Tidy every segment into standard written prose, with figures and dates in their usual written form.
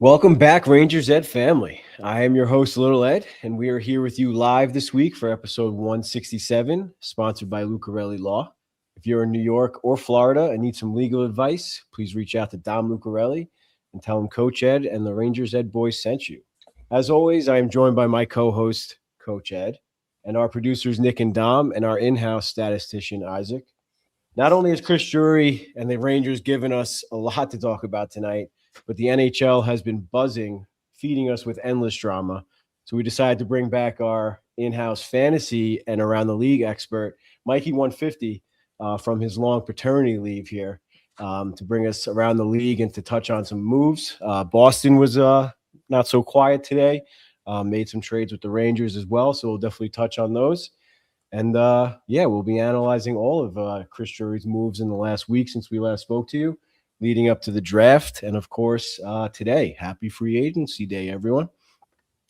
Welcome back, Rangers Ed family. I am your host, Little Ed, and we are here with you live this week for episode 167, sponsored by Lucarelli Law. If you're in New York or Florida and need some legal advice, please reach out to Dom Lucarelli and tell him Coach Ed and the Rangers Ed boys sent you. As always, I am joined by my co-host, Coach Ed, and our producers, Nick and Dom, and our in-house statistician, Isaac. Not only has Chris Drury and the Rangers given us a lot to talk about tonight, but the NHL has been buzzing, feeding us with endless drama. So we decided to bring back our in-house fantasy and around the league expert, Mikey 150, from his long paternity leave here to bring us around the league and to touch on some moves. Boston was not so quiet today, made some trades with the Rangers as well. So we'll definitely touch on those. And we'll be analyzing all of Chris Drury's moves in the last week since we last spoke to you, leading up to the draft. And of course, today, happy free agency day, everyone.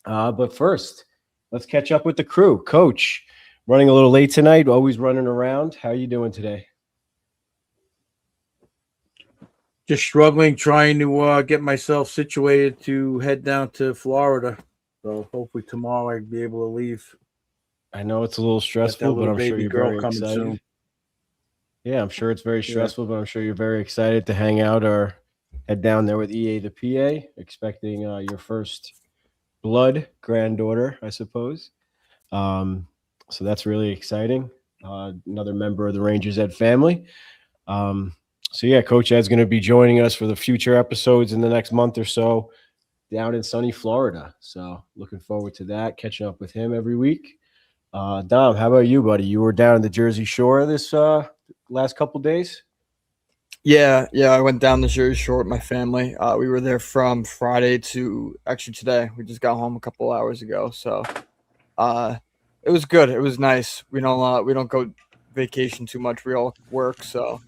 But first, let's catch up with the crew. Coach, running a little late tonight, always running around. How are you doing today? Just struggling, trying to get myself situated to head down to Florida. So hopefully tomorrow I'll be able to leave. I know it's a little stressful, but I'm sure you're very excited. Soon. Yeah, I'm sure it's very stressful, but I'm sure you're very excited to hang out or head down there with EA the PA, expecting your first blood granddaughter, I suppose. So that's really exciting. Another member of the Rangers Ed family. Coach Ed's going to be joining us for the future episodes in the next month or so down in sunny Florida. So looking forward to that, catching up with him every week. Dom, how about you, buddy? You were down in the Jersey Shore this last couple days? Yeah, I went down the Jersey Shore with my family. We were there from Friday to actually today. We just got home a couple hours ago, so it was good. It was nice. We don't go vacation too much. We all work, so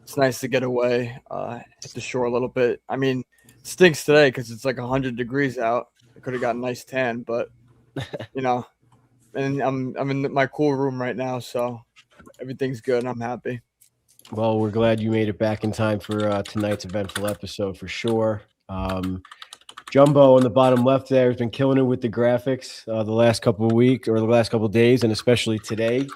it's nice to get away, hit the shore a little bit. I mean, it stinks today because it's like 100 degrees out. I could have got a nice tan, but And I'm in my cool room right now, so everything's good and I'm happy. Well, we're glad you made it back in time for tonight's eventful episode for sure. Jumbo on the bottom left there has been killing it with the graphics the last couple of weeks or the last couple of days, and especially today,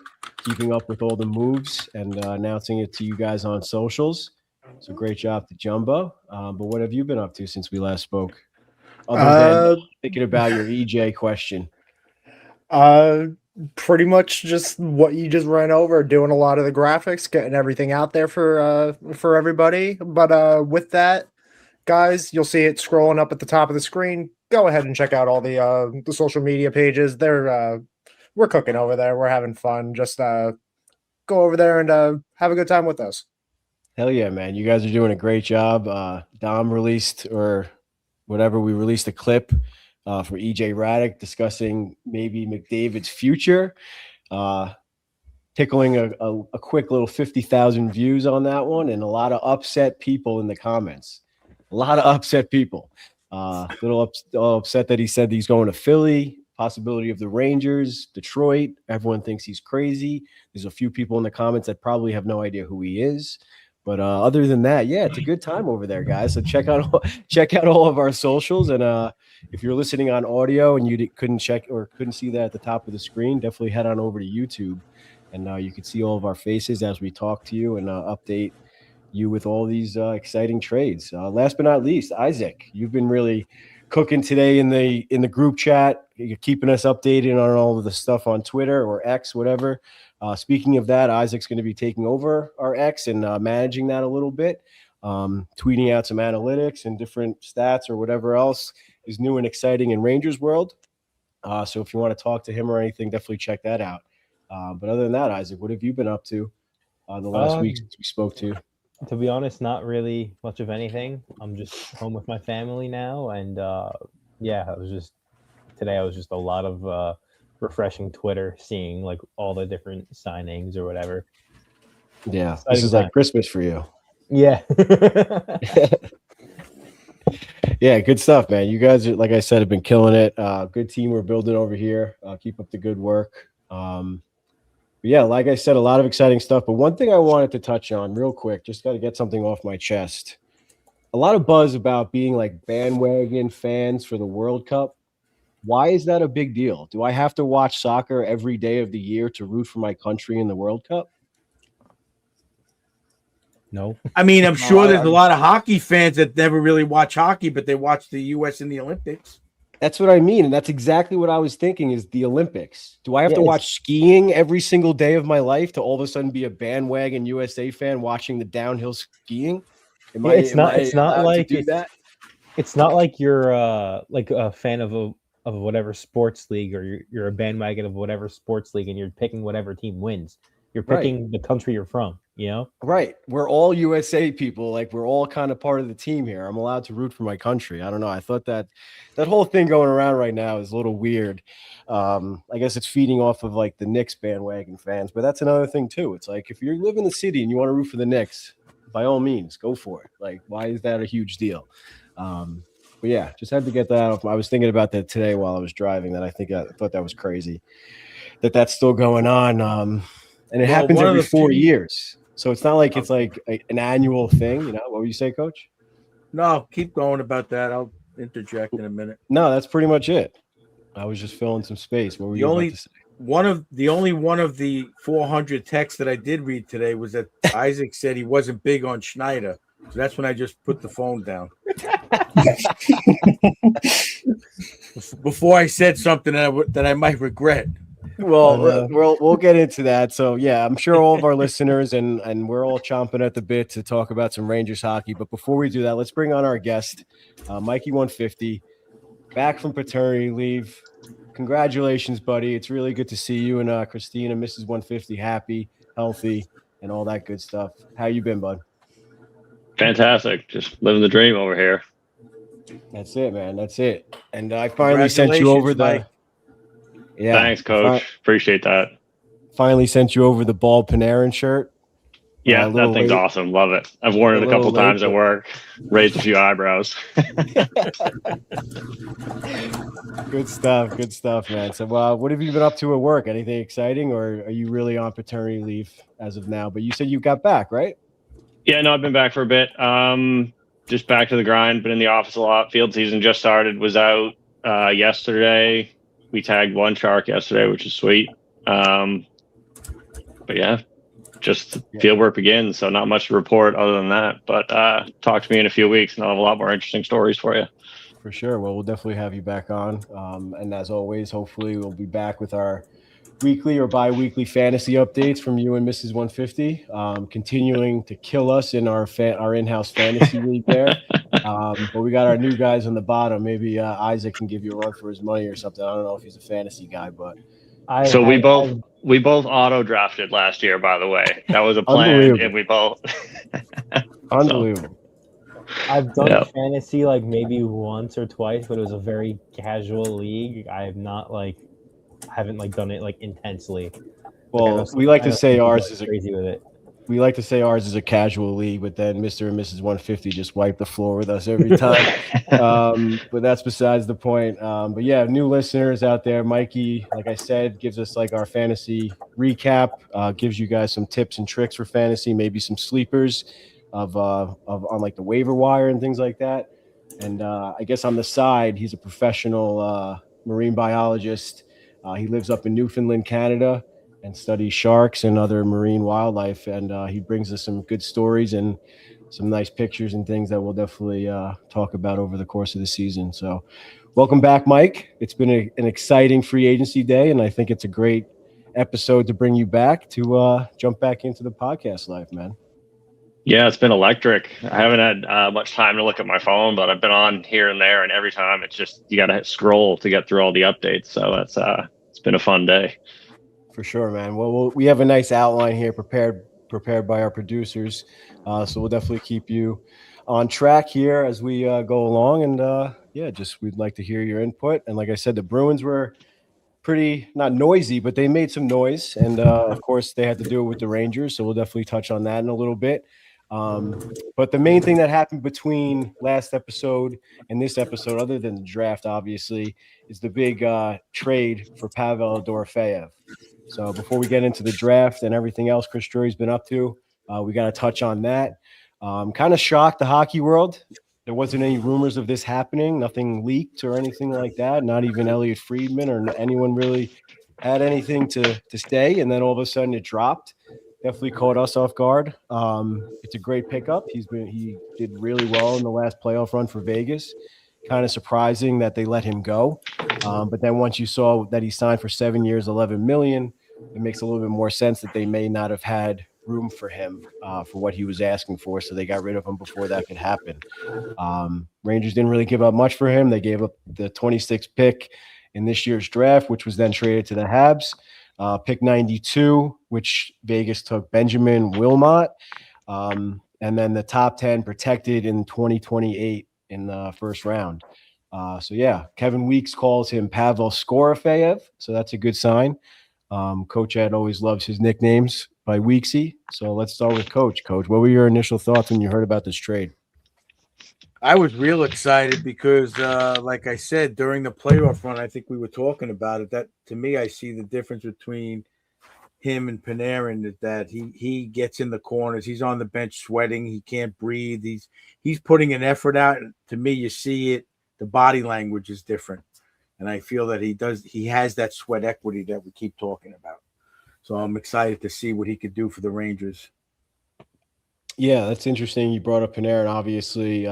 keeping up with all the moves and announcing it to you guys on socials. So great job to Jumbo. But what have you been up to since we last spoke? Other than thinking about your EJ question. Pretty much just what you just ran over, doing a lot of the graphics, getting everything out there for everybody. But with that, guys, you'll see it scrolling up at the top of the screen. Go ahead and check out all the social media pages. We're cooking over there. We're having fun. Just go over there and have a good time with us. Hell yeah, man. You guys are doing a great job. Dom released or whatever, we released a clip for EJ Raddick discussing maybe McDavid's future, tickling a quick little 50,000 views on that one, and a lot of upset people in the comments. A lot of upset people. Little upset that he said he's going to Philly, possibility of the Rangers, Detroit. Everyone thinks he's crazy. There's a few people in the comments that probably have no idea who he is. But other than that, yeah, it's a good time over there, guys. So check out all of our socials, and if you're listening on audio and you couldn't see that at the top of the screen, definitely head on over to YouTube, and you can see all of our faces as we talk to you and update you with all these exciting trades. Last but not least, Isaac, you've been really cooking today in the group chat. You're keeping us updated on all of the stuff on Twitter or X, whatever. Speaking of that, Isaac's going to be taking over our X and managing that a little bit, tweeting out some analytics and different stats or whatever else is new and exciting in Rangers world. So if you want to talk to him or anything, definitely check that out. But other than that, Isaac, what have you been up to the last week since we spoke to you? To be honest, not really much of anything. I'm just home with my family now, and today I was just a lot of refreshing Twitter, seeing like all the different signings or whatever. Yeah, this is like Christmas for you. Yeah. Yeah, good stuff, man. You guys, like I said, have been killing it. Good team we're building over here. Keep up the good work. Yeah, like I said, a lot of exciting stuff. But one thing I wanted to touch on real quick, just got to get something off my chest. a lot of buzz about being like bandwagon fans for the World Cup. Why is that a big deal? Do I have to watch soccer every day of the year to root for my country in the World Cup? No. I mean, I'm No, sure there's I- a lot of hockey fans that never really watch hockey, but they watch the U.S. in the Olympics. That's what I mean. And that's exactly what I was thinking is the Olympics. Do I have to Yeah, watch skiing every single day of my life to all of a sudden be a bandwagon USA fan watching the downhill skiing? Am Yeah, I it's not allowed like to do that? it's not like you're like a fan of whatever sports league, or you're a bandwagon of whatever sports league and you're picking whatever team wins. You're Right. picking the country you're from, you know? Right. We're all USA people. Like we're all kind of part of the team here. I'm allowed to root for my country. I don't know. I thought that whole thing going around right now is a little weird. I guess it's feeding off of like the Knicks bandwagon fans, but that's another thing too. It's like if you live in the city and you want to root for the Knicks, by all means, go for it. Like, why is that a huge deal? But yeah, just had to get that off. I was thinking about that today while I was driving. I thought that was crazy that's still going on. And it Well, happens one of every the 4 few- years. So it's not like it's like an annual thing. You know, what would you say, Coach? No, keep going about that. I'll interject in a minute. No, that's pretty much it. I was just filling some space. What were The you only- about to say? Only one of the 400 texts that I did read today was that Isaac said he wasn't big on Schneider. So that's when I just put the phone down. Before I said something that I might regret. Well, we'll get into that. So yeah, I'm sure all of our listeners and we're all chomping at the bit to talk about some Rangers hockey. But before we do that, let's bring on our guest, Mikey 150, back from paternity leave. Congratulations, buddy. It's really good to see you and Christina, Mrs. 150, happy, healthy, and all that good stuff. How you been, bud? Fantastic. Just living the dream over here. That's it, man. That's it. And I finally sent you over the. Mike. Yeah. Thanks, Coach. Appreciate that. Finally sent you over the bald Panarin shirt. Yeah, a little that thing's late. awesome. Love it. I've worn it a little couple late, times at but- work. Raised a few eyebrows. Good stuff, man. So, what have you been up to at work? Anything exciting, or are you really on paternity leave as of now? But you said you got back, right? Yeah, no, I've been back for a bit. Just back to the grind. Been in the office a lot. Field season just started. Was out yesterday. We tagged one shark yesterday, which is sweet. But yeah, just field work begins. So not much to report other than that. But talk to me in a few weeks, and I'll have a lot more interesting stories for you. For sure. Well, we'll definitely have you back on. And as always, hopefully we'll be back with our weekly or bi-weekly fantasy updates from you and Mrs. 150, continuing to kill us in our in-house fantasy league there. But we got our new guys on the bottom. Maybe Isaac can give you a run for his money or something. I don't know if he's a fantasy guy, but So we both auto drafted last year, by the way. That was a plan, Unbelievable. and we both. unbelievable. I've done Yeah. fantasy like maybe once or twice, but it was a very casual league. I have not haven't done it like intensely. Well, we like to say ours is crazy with it. we like to say ours is a casual league, but then Mr. and Mrs. 150 just wipe the floor with us every time. But that's besides the point. But yeah, new listeners out there, Mikey, like I said, gives us like our fantasy recap, gives you guys some tips and tricks for fantasy, maybe some sleepers of on like the waiver wire and things like that. And I guess on the side, he's a professional marine biologist. He lives up in Newfoundland, Canada, and studies sharks and other marine wildlife. And he brings us some good stories and some nice pictures and things that we'll definitely talk about over the course of the season. So welcome back, Mike. It's been an exciting free agency day, and I think it's a great episode to bring you back to jump back into the podcast life, man. Yeah, it's been electric. I haven't had much time to look at my phone, but I've been on here and there, and every time it's just you got to scroll to get through all the updates. So that's it's been a fun day. For sure, man. Well, we have a nice outline here prepared by our producers, so we'll definitely keep you on track here as we go along. And we'd like to hear your input. And like I said, the Bruins were pretty not noisy, but they made some noise, and of course they had to do it with the Rangers. So we'll definitely touch on that in a little bit. But the main thing that happened between last episode and this episode, other than the draft, obviously, is the big trade for Pavel Dorofeyev. So before we get into the draft and everything else Chris Drury's been up to, we got to touch on that. Kind of shocked the hockey world there wasn't any rumors of this happening, nothing leaked or anything like that. Not even Elliot Friedman or anyone really had anything to say. And then all of a sudden it dropped. Definitely caught us off guard. It's a great pickup. He did really well in the last playoff run for Vegas. Kind of surprising that they let him go. But then once you saw that he signed for 7 years, $11 million, it makes a little bit more sense that they may not have had room for him for what he was asking for. So they got rid of him before that could happen. Rangers didn't really give up much for him. They gave up the 26th pick in this year's draft, which was then traded to the Habs. Pick 92, which Vegas took Benjamin Wilmot. And then the top 10 protected in 2028 in the first round. So, yeah, Kevin Weeks calls him Pavel Dorofeyev. So that's a good sign. Coach Ed always loves his nicknames by Weeksy. So let's start with Coach. Coach, what were your initial thoughts when you heard about this trade? I was real excited because, like I said, during the playoff run, I think we were talking about it. That to me, I see the difference between him and Panarin that he gets in the corners. He's on the bench sweating. He can't breathe. He's putting an effort out. To me, you see it. The body language is different, and I feel that he has that sweat equity that we keep talking about. So I'm excited to see what he could do for the Rangers. Yeah, that's interesting. You brought up Panarin. Obviously,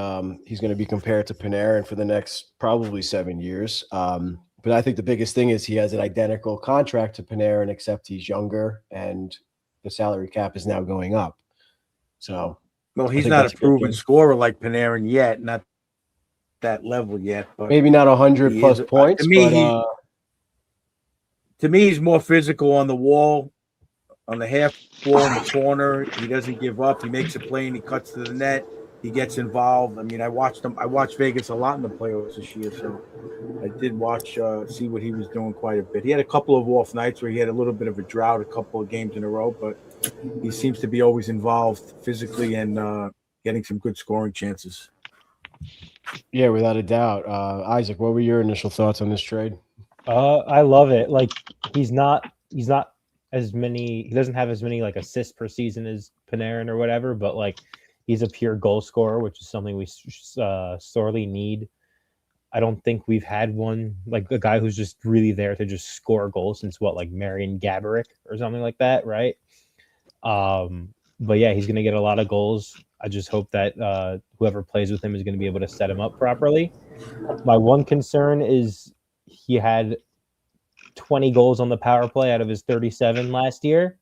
he's going to be compared to Panarin for the next probably 7 years. But I think the biggest thing is he has an identical contract to Panarin, except he's younger and the salary cap is now going up. So, well, he's not a proven scorer like Panarin yet, not that level yet. But maybe not 100 plus points. To me, he's more physical on the wall. On the half wall in the corner, he doesn't give up. He makes a play and he cuts to the net. He gets involved. I mean, I watched Vegas a lot in the playoffs this year, so I did see what he was doing quite a bit. He had a couple of off nights where he had a little bit of a drought, a couple of games in a row, but he seems to be always involved physically and getting some good scoring chances. Yeah, without a doubt. Isaac, what were your initial thoughts on this trade? I love it. Like he's not as many. He doesn't have as many like assists per season as Panarin or whatever, but like he's a pure goal scorer, which is something we sorely need. I don't think we've had one like a guy who's just really there to just score goals since like Marian Gaborik or something like that, right? But yeah, he's going to get a lot of goals. I just hope that whoever plays with him is going to be able to set him up properly. My one concern is he had 20 goals on the power play out of his 37 last year,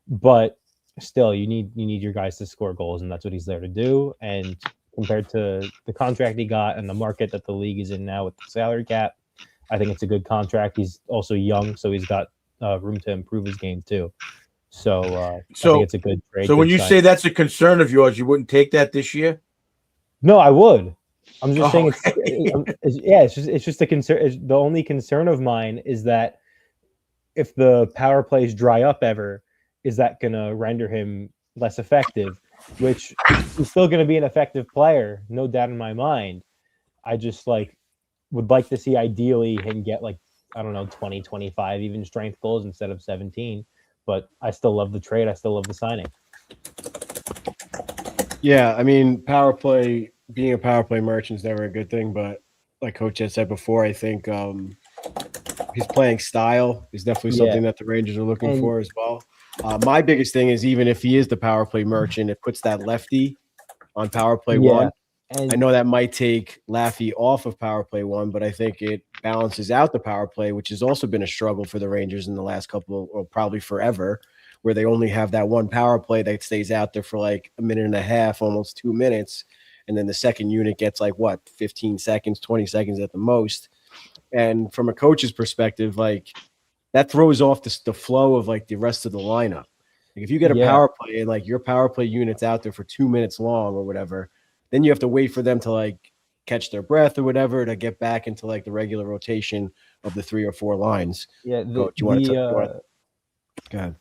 but still you need your guys to score goals, and that's what he's there to do. And compared to the contract he got and the market that the league is in now with the salary cap, I think it's a good contract. He's also young, so he's got room to improve his game too. So I think it's a good trade. So when you say that's a concern of yours, you wouldn't take that this year? No, I would. I'm just saying it's just a concern. The only concern of mine is that if the power plays dry up ever, is that going to render him less effective, which he's still going to be an effective player, no doubt in my mind. I just would like to see ideally him get 20, 25 even strength goals instead of 17. But I still love the trade. I still love the signing. Yeah, I mean, being a power play merchant is never a good thing, but like Coach had said before, I think his playing style is definitely something that the Rangers are looking for as well. My biggest thing is even if he is the power play merchant, it puts that lefty on power play one. And I know that might take Laffy off of power play one, but I think it balances out the power play, which has also been a struggle for the Rangers in the last couple, or probably forever, where they only have that one power play that stays out there for like a minute and a half, almost 2 minutes. And then the second unit gets 15 seconds, 20 seconds at the most. And from a coach's perspective, that throws off the flow of the rest of the lineup. If you get a power play and your power play unit's out there for 2 minutes long or whatever, then you have to wait for them to catch their breath or whatever to get back into the regular rotation of the 3 or 4 lines. Yeah, Coach, you want to go ahead.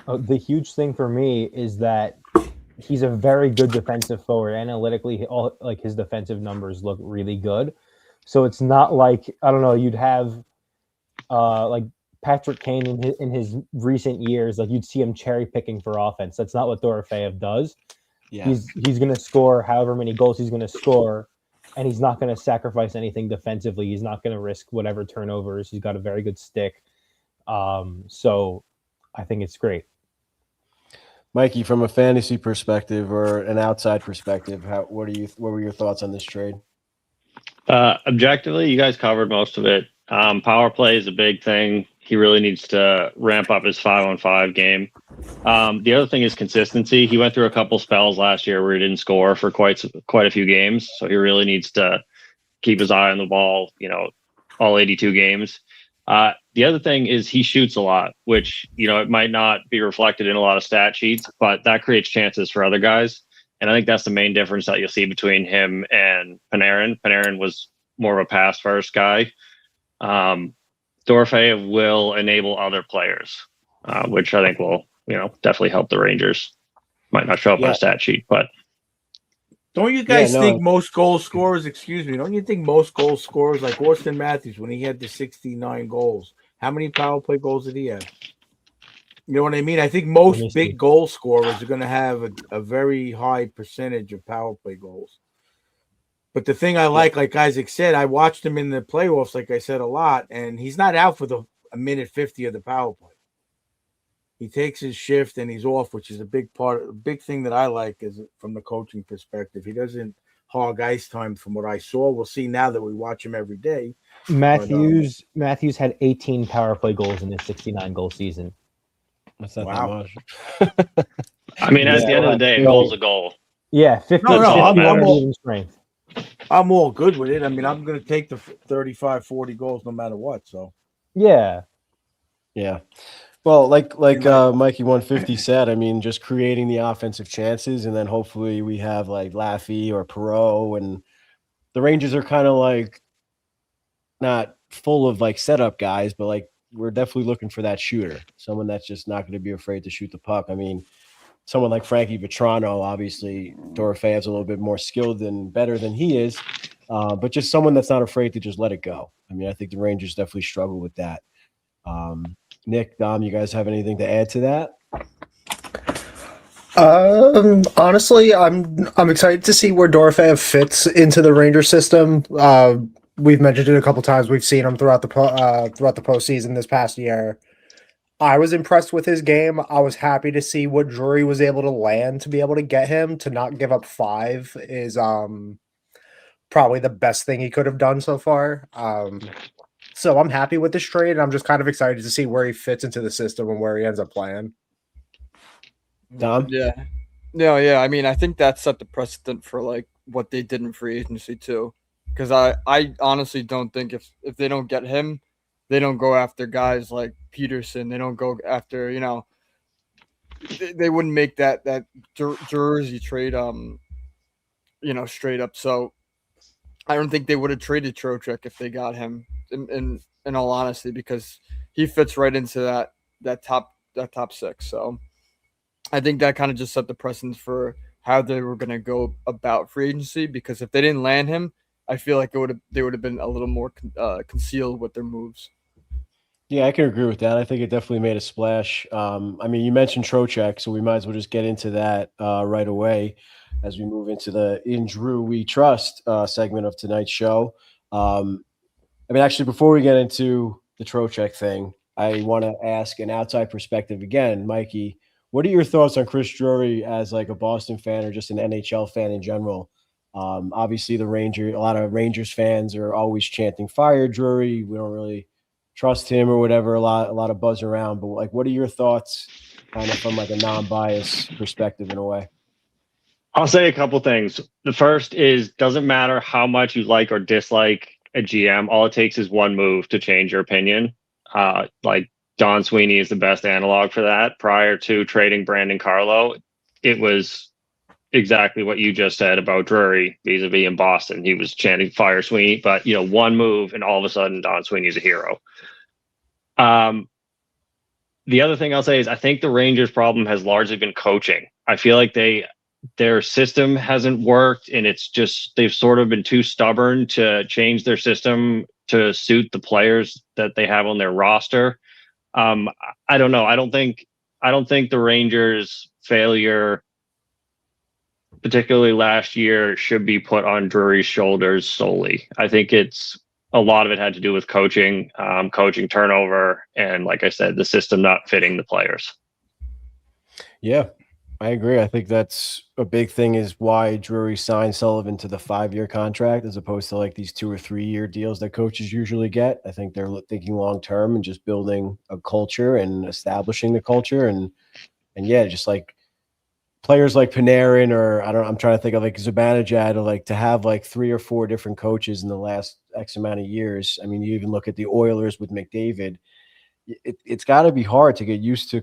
The huge thing for me is that he's a very good defensive forward. Analytically, his defensive numbers look really good. So it's not you'd have Patrick Kane in his recent years, you'd see him cherry picking for offense. That's not what Dorofeyev does. Yeah. He's going to score however many goals he's going to score, and he's not going to sacrifice anything defensively. He's not going to risk whatever turnovers. He's got a very good stick. So I think it's great. Mikey, from a fantasy perspective or an outside perspective, what were your thoughts on this trade? Objectively, you guys covered most of it. Power play is a big thing. He really needs to ramp up his 5-on-5 game. The other thing is consistency. He went through a couple spells last year where he didn't score for quite a few games, so he really needs to keep his eye on the ball, all 82 games. The other thing is he shoots a lot, which, it might not be reflected in a lot of stat sheets, but that creates chances for other guys. And I think that's the main difference that you'll see between him and Panarin. Panarin was more of a pass-first guy. Dorofeyev will enable other players, which I think will, definitely help the Rangers. Might not show up on a stat sheet, but don't you guys think most goal scorers, don't you think most goal scorers like Austin Matthews, when he had the 69 goals, how many power play goals did he have? You know what I mean? I think most big goal scorers are going to have a very high percentage of power play goals. But the thing I like Isaac said, I watched him in the playoffs, like I said, a lot, and he's not out for a minute 50 of the power play. He takes his shift and he's off, which is a big thing that I like is from the coaching perspective. He doesn't hog ice time from what I saw. We'll see now that we watch him every day. Matthews had 18 power play goals in his 69 goal season. That's not that much. I mean, at the end of the day, a goal's a goal. Yeah, 50. I'm all good with it. I mean, I'm going to take the 35, 40 goals no matter what. So, yeah. Well, like Mikey 150 said, I mean, just creating the offensive chances, and then hopefully we have like Laffy or Perreault, and the Rangers are kind of like not full of like setup guys, but like we're definitely looking for that shooter, someone that's just not going to be afraid to shoot the puck. I mean, someone like Frankie Vetrano, obviously Dorofeyev's a little bit more skilled and better than he is, but just someone that's not afraid to just let it go. I mean, I think the Rangers definitely struggle with that. Nick, Dom, you guys have anything to add to that? Honestly, I'm excited to see where Dorofeyev fits into the Ranger system. We've mentioned it a couple times. We've seen him throughout the postseason this past year. I was impressed with his game. I was happy to see what Drury was able to land to be able to get him to not give up 5 is probably the best thing he could have done so far. So I'm happy with this trade. I'm just kind of excited to see where he fits into the system and where he ends up playing. Dom? Yeah. I mean, I think that set the precedent for like what they did in free agency too. Because I honestly don't think if they don't get him, they don't go after guys like Peterson. They don't go after, they wouldn't make that Jersey trade, straight up. So I don't think they would have traded Trocheck if they got him. In all honesty, because he fits right into that top 6. So I think that kind of just set the precedence for how they were going to go about free agency. Because if they didn't land him, I feel like they would have been a little more concealed with their moves. Yeah, I can agree with that. I think it definitely made a splash. I mean, you mentioned Trocheck, so we might as well just get into that right away as we move into the In Drew We Trust segment of tonight's show. I mean, actually, before we get into the Trocheck thing, I want to ask an outside perspective again, Mikey. What are your thoughts on Chris Drury as like a Boston fan or just an NHL fan in general? Obviously, a lot of Rangers fans are always chanting "Fire Drury." We don't really trust him or whatever. A lot of buzz around. But like, what are your thoughts, kind of from like a non-biased perspective in a way? I'll say a couple things. The first is, doesn't matter how much you like or dislike a GM. All it takes is one move to change your opinion. Like Don Sweeney is the best analog for that. Prior to trading Brandon Carlo, it was exactly what you just said about Drury vis-a-vis in Boston. He was chanting "Fire Sweeney," but one move and all of a sudden Don Sweeney's a hero. The other thing I'll say is I think the Rangers' problem has largely been coaching. I feel like their system hasn't worked, and it's just they've sort of been too stubborn to change their system to suit the players that they have on their roster. I don't know. I don't think the Rangers' failure particularly last year, should be put on Drury's shoulders solely. I think it's a lot of it had to do with coaching, coaching turnover, and like I said, the system not fitting the players. Yeah, I agree. I think that's a big thing is why Drury signed Sullivan to the 5-year contract as opposed to like these 2 or 3 year deals that coaches usually get. I think they're thinking long term and just building a culture and establishing the culture and yeah, just like players like Panarin or I'm trying to think of like Zibanejad, like to have like 3 or 4 different coaches in the last X amount of years. I mean, you even look at the Oilers with McDavid. It's got to be hard to get used to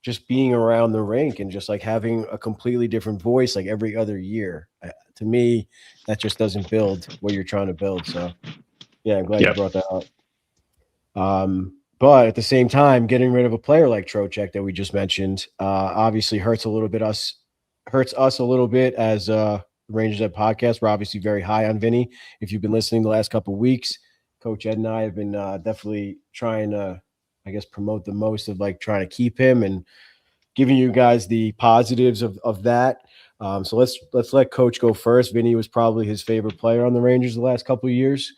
just being around the rink and just like having a completely different voice like every other year. To me, that just doesn't build what you're trying to build. So yeah, I'm glad you brought that up. But at the same time, getting rid of a player like Trocheck that we just mentioned obviously hurts us a little bit as the Rangers Ed podcast. We're obviously very high on Vinny. If you've been listening the last couple of weeks, Coach Ed and I have been definitely trying to, I guess, promote the most of like trying to keep him and giving you guys the positives of that. So let's let Coach go first. Vinny was probably his favorite player on the Rangers the last couple of years.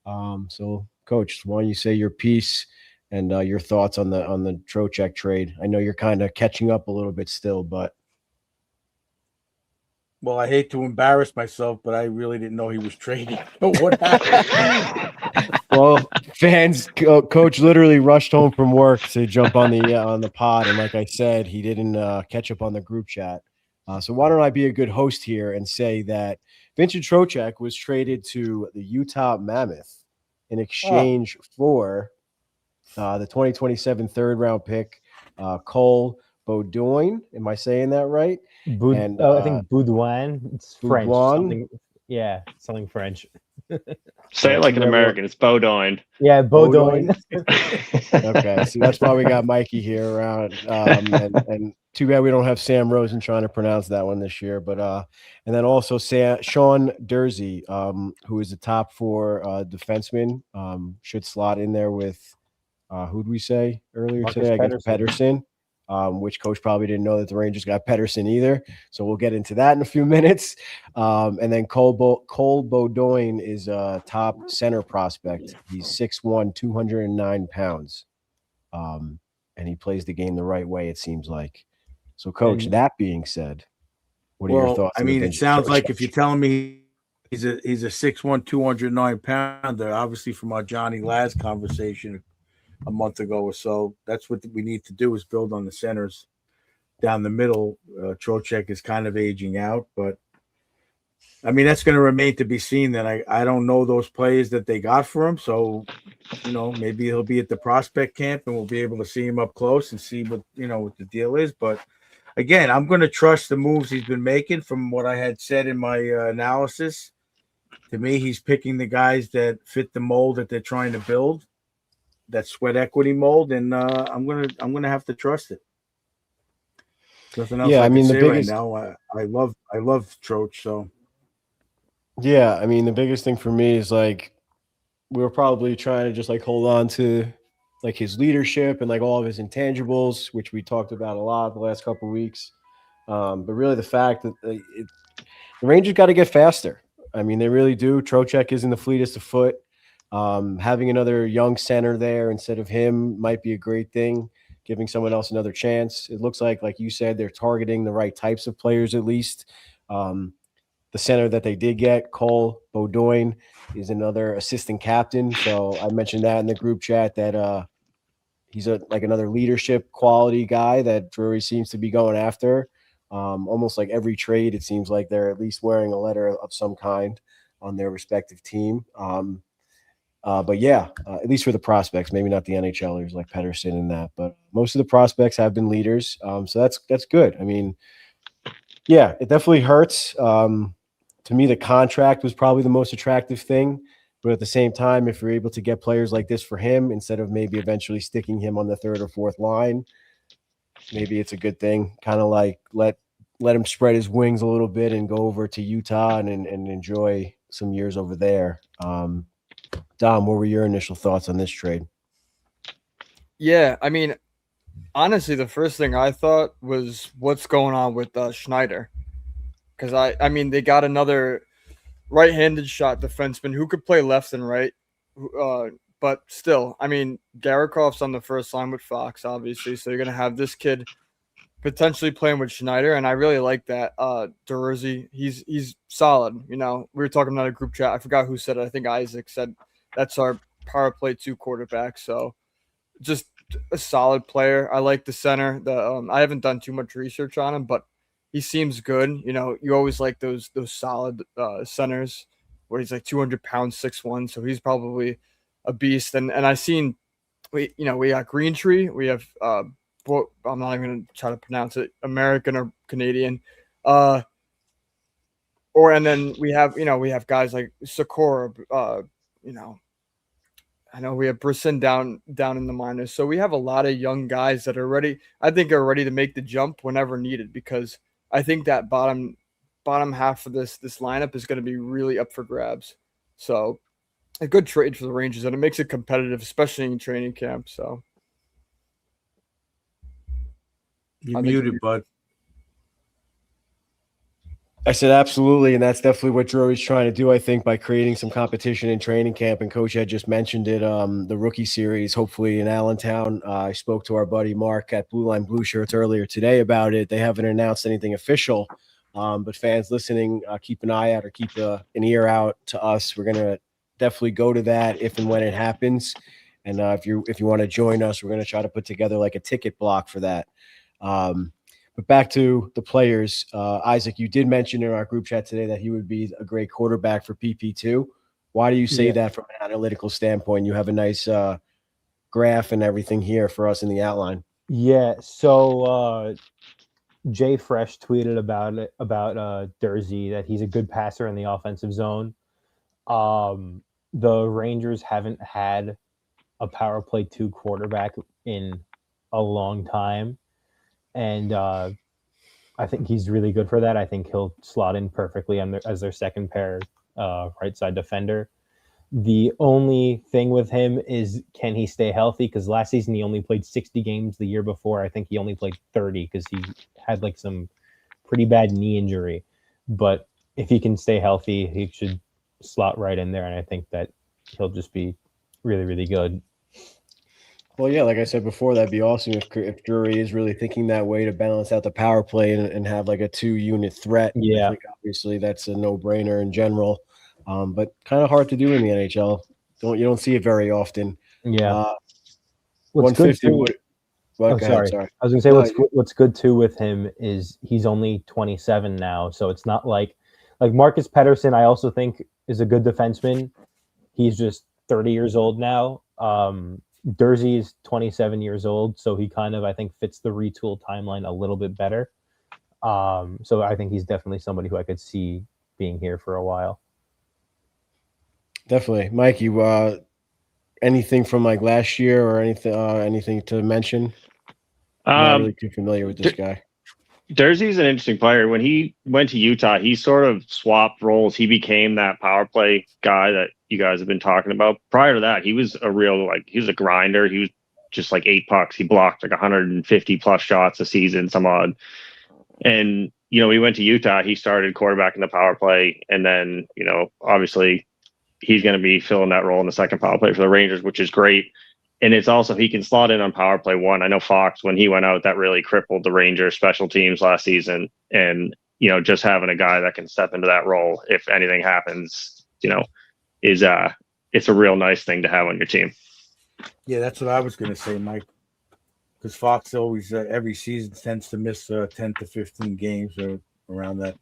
So Coach, why don't you say your piece and your thoughts on the Trocheck trade? I know you're kind of catching up a little bit still, but Well, I hate to embarrass myself, but I really didn't know he was trading. What happened? well, fans, Coach literally rushed home from work to jump on the pod, and like I said, he didn't catch up on the group chat. So why don't I be a good host here and say that Vincent Trocheck was traded to the Utah Mammoth in exchange for the 2027 third-round pick, Cole Beaudoin. Am I saying that right? I think Boudouin. It's French. Boudouin? Something French. Say it like an American. It's Beaudoin. Yeah, Beaudoin. Okay, so that's why we got Mikey here around. And too bad we don't have Sam Rosen trying to pronounce that one this year. But and then also Sean Dursey, who is the top 4 defenseman, should slot in there with who'd we say earlier Marcus today? I guess Pettersson. Which Coach probably didn't know that the Rangers got Pettersson either. So we'll get into that in a few minutes. And then Cole Beaudoin is a top center prospect. He's 6'1", 209 pounds. And he plays the game the right way, it seems like. So, Coach, that being said, what are your thoughts? I mean, it sounds like if you're telling me he's a 6'1", 209 pounder, obviously from our Johnny Laz conversation a month ago or so, that's what we need to do is build on the centers down the middle. Trocheck is kind of aging out, but I mean, that's going to remain to be seen. That I don't know those players that they got for him. So, maybe he'll be at the prospect camp and we'll be able to see him up close and see what the deal is. But again, I'm going to trust the moves he's been making from what I had said in my analysis. To me, he's picking the guys that fit the mold that they're trying to build, that sweat equity mold, and I'm gonna have to trust it. Nothing else I mean, the biggest right now. I love Troch. So yeah, I mean, the biggest thing for me is like we were probably trying to just like hold on to like his leadership and like all of his intangibles, which we talked about a lot the last couple of weeks. But really, the fact that the Rangers got to get faster. I mean, they really do. Trocheck isn't the fleetest of foot. Having another young center there instead of him might be a great thing, giving someone else another chance. It looks like you said, they're targeting the right types of players at least. The center that they did get, Cole Beaudoin, is another assistant captain. So I mentioned that in the group chat that he's another leadership quality guy that Drury seems to be going after. Almost like every trade, it seems like they're at least wearing a letter of some kind on their respective team. But yeah, at least for the prospects, maybe not the NHLers like Pettersson and that, but most of the prospects have been leaders. So that's good. I mean, yeah, it definitely hurts. To me, the contract was probably the most attractive thing. But at the same time, if you're able to get players like this for him, instead of maybe eventually sticking him on the 3rd or 4th line, maybe it's a good thing. Kind of like let him spread his wings a little bit and go over to Utah and enjoy some years over there. Dom, what were your initial thoughts on this trade? Yeah, I mean, honestly, the first thing I thought was what's going on with Schneider. because I mean they got another right-handed shot defenseman who could play left and right, but still, I mean Garakov's on the first line with Fox, obviously, so you're gonna have this kid potentially playing with Schneider, and I really like that. Drury, he's solid. You know, we were talking about a group chat. I forgot who said it. I think Isaac said that's our power play 2 quarterback. So just a solid player. I like the center. I haven't done too much research on him, but he seems good. You know, you always like those solid centers where he's like 200 pounds, 6'1". So he's probably a beast. And I seen we got Green Tree. We have I'm not even going to try to pronounce it, American or Canadian. And then we have guys like Sakura, I know we have Brisson down in the minors. So we have a lot of young guys that are ready to make the jump whenever needed, because I think that bottom half of this lineup is going to be really up for grabs. So a good trade for the Rangers, and it makes it competitive, especially in training camp. So You're muted, bud. I said absolutely, and that's definitely what Drury's trying to do, I think, by creating some competition in training camp. And Coach had just mentioned it, the rookie series, hopefully in Allentown. I spoke to our buddy Mark at Blue Line Blue Shirts earlier today about it. They haven't announced anything official, but fans listening, keep an eye out or keep an ear out to us. We're going to definitely go to that if and when it happens. And if you want to join us, we're going to try to put together like a ticket block for that. But back to the players, Isaac, you did mention in our group chat today that he would be a great quarterback for PP2. Why do you say that from an analytical standpoint? You have a nice graph and everything here for us in the outline. Yeah, so Jay Fresh tweeted about Dursey, that he's a good passer in the offensive zone. The Rangers haven't had a power play 2 quarterback in a long time. And I think he's really good for that. I think he'll slot in perfectly as their second pair right side defender. The only thing with him is, can he stay healthy? Because last season he only played 60 games. The year before, I think he only played 30 because he had like some pretty bad knee injury. But if he can stay healthy, he should slot right in there. And I think that he'll just be really, really good. Well, yeah, like I said before, that'd be awesome if Drury is really thinking that way to balance out the power play and have like a 2-unit threat. Yeah. I think obviously that's a no-brainer in general, but kind of hard to do in the NHL. You don't see it very often. Yeah. What's good too? Sorry. I was gonna say what's good too with him is he's only 27 now, so it's not like Marcus Pettersson. I also think is a good defenseman. He's just 30 years old now. Dursey is 27 years old, so he kind of, I think, fits the retool timeline a little bit better. So I think he's definitely somebody who I could see being here for a while. Dudefinitely. Mike, you anything from like last year or anything to mention? I'm not really too familiar with this guy. Dursey's an interesting player. When he went to Utah, he sort of swapped roles. He became that power play guy that you guys have been talking about. Prior to that, he was he was a grinder. He was just like 8 pucks. He blocked like 150 plus shots a season, some odd. And, he went to Utah. He started quarterbacking the power play. And then, obviously he's going to be filling that role in the second power play for the Rangers, which is great. And it's also, he can slot in on power play 1. I know Fox, when he went out, that really crippled the Rangers special teams last season. And, just having a guy that can step into that role if anything happens, is it's a real nice thing to have on your team. Yeah, that's what I was going to say, Mike. Because Fox always, every season, tends to miss 10 to 15 games or around that.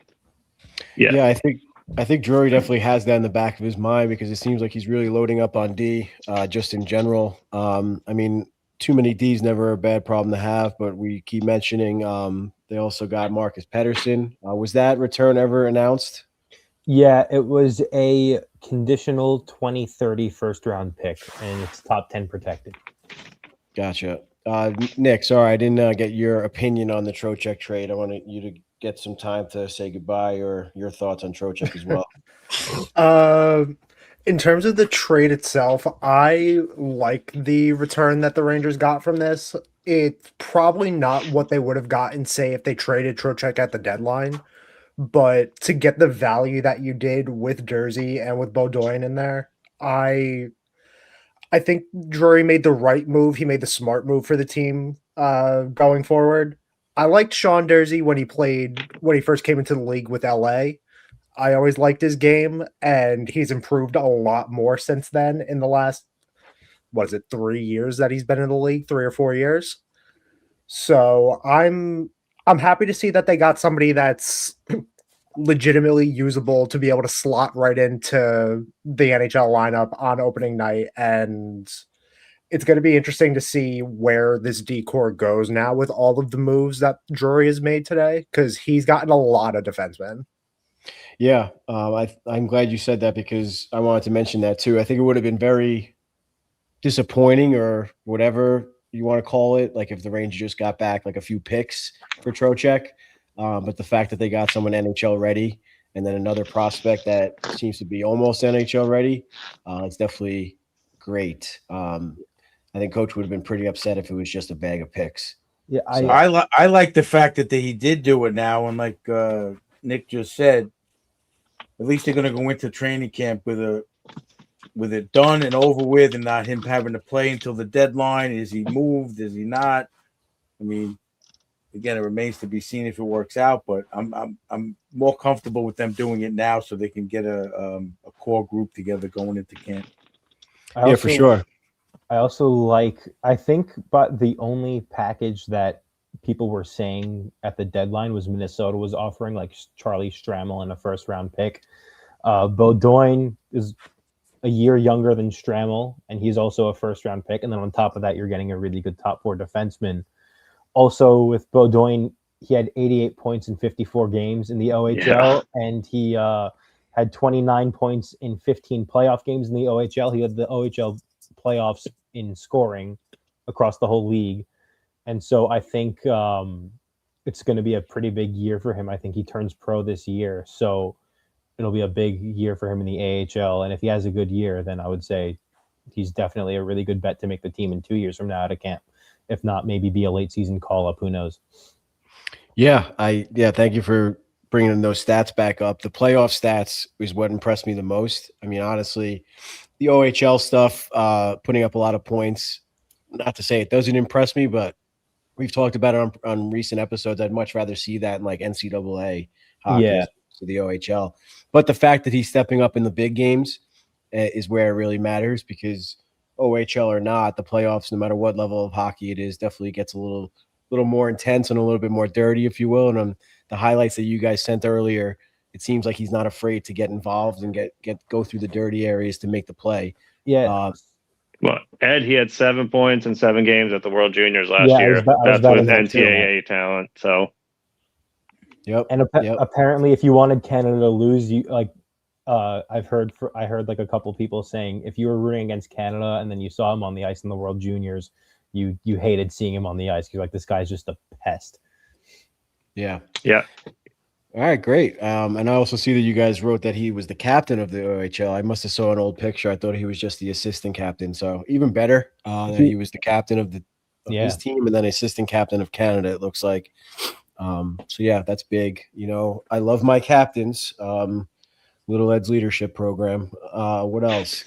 Yeah, I think Drury definitely has that in the back of his mind, because it seems like he's really loading up on D just in general. I mean, too many D's never a bad problem to have, but we keep mentioning they also got Marcus Pettersson. Was that return ever announced? Yeah, it was a conditional 2030 first-round pick, and it's top 10 protected. Gotcha. Nick, sorry, I didn't get your opinion on the Trocheck trade. I wanted you to get some time to say goodbye or your thoughts on Trocheck as well. In terms of the trade itself, I like the return that the Rangers got from this. It's probably not what they would have gotten, say, if they traded Trocheck at the deadline. but to get the value that you did with Jersey and with Beaudoin in there, I think Drury made the right move. He made the smart move for the team going forward. I liked Sean Jersey when he first came into the league with LA. I always liked his game, and he's improved a lot more since then in the last, 3 years that he's been in the league, 3 or 4 years. So I'm happy to see that they got somebody that's legitimately usable to be able to slot right into the NHL lineup on opening night. And it's going to be interesting to see where this decor goes now with all of the moves that Drury has made today, because he's gotten a lot of defensemen. Yeah, I'm glad you said that because I wanted to mention that too. I think it would have been very disappointing or whatever you want to call it, like if the Rangers just got back like a few picks for Trocheck. But the fact that they got someone NHL ready and then another prospect that seems to be almost NHL ready, it's definitely great. I think Coach would have been pretty upset if it was just a bag of picks. Yeah, So- I like the fact that he did do it now, and like Nick just said, at least they're going to go into training camp with it done and over with, and not him having to play until the deadline. Is he moved? Is he not? I mean, again, it remains to be seen if it works out. But I'm more comfortable with them doing it now, so they can get a core group together going into camp. Yeah, for sure. I think, but the only package that people were saying at the deadline was Minnesota was offering, like Charlie Stramel and a first-round pick. Beaudoin is a year younger than Stramel, and he's also a first-round pick. And then on top of that, you're getting a really good top-four defenseman. Also, with Beaudoin, he had 88 points in 54 games in the OHL, and he had 29 points in 15 playoff games in the OHL. He had the OHL playoffs in scoring across the whole league. And so I think it's going to be a pretty big year for him. I think he turns pro this year. So it'll be a big year for him in the AHL. And if he has a good year, then I would say he's definitely a really good bet to make the team in 2 years from now out of camp. If not, maybe be a late season call up. Who knows? Yeah, thank you for bringing those stats back up. The playoff stats is what impressed me the most. I mean, honestly, the OHL stuff, putting up a lot of points, not to say it doesn't impress me, but we've talked about it on recent episodes. I'd much rather see that in like NCAA hockey to the OHL. But the fact that he's stepping up in the big games is where it really matters, because OHL or not, the playoffs, no matter what level of hockey it is, definitely gets a little more intense and a little bit more dirty, if you will. And on the highlights that you guys sent earlier, it seems like he's not afraid to get involved and go through the dirty areas to make the play. Yeah. Well, Ed, he had 7 points in 7 games at the World Juniors last year. That's with NCAA talent. So, yep. And apparently, if you wanted Canada to lose, you like. I heard like a couple people saying if you were rooting against Canada and then you saw him on the ice in the World Juniors, you hated seeing him on the ice because like this guy's just a pest. Yeah. All right, great. And I also see that you guys wrote that he was the captain of the OHL. I must have saw an old picture. I thought he was just the assistant captain. So even better that he was the captain of his team and then assistant captain of Canada, it looks like. So yeah, that's big. You know, I love my captains. Little Ed's leadership program. What else?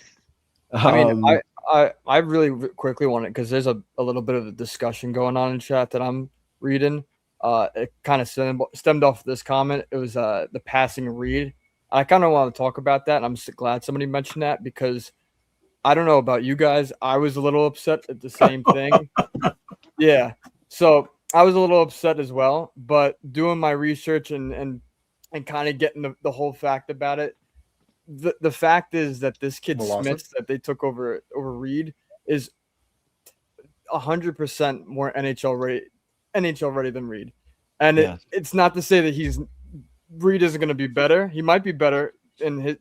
I mean, I really quickly want it because there's a little bit of a discussion going on in chat that I'm reading. It kind of stemmed off this comment. It was the passing read. I kind of want to talk about that, and I'm glad somebody mentioned that because I don't know about you guys. I was a little upset at the same thing. Yeah, so I was a little upset as well. But doing my research and kind of getting the whole fact about it, the fact is that this kid Smith that they took over Reed is 100% more NHL ready than Reed, and it's not to say that Reed isn't going to be better. He might be better in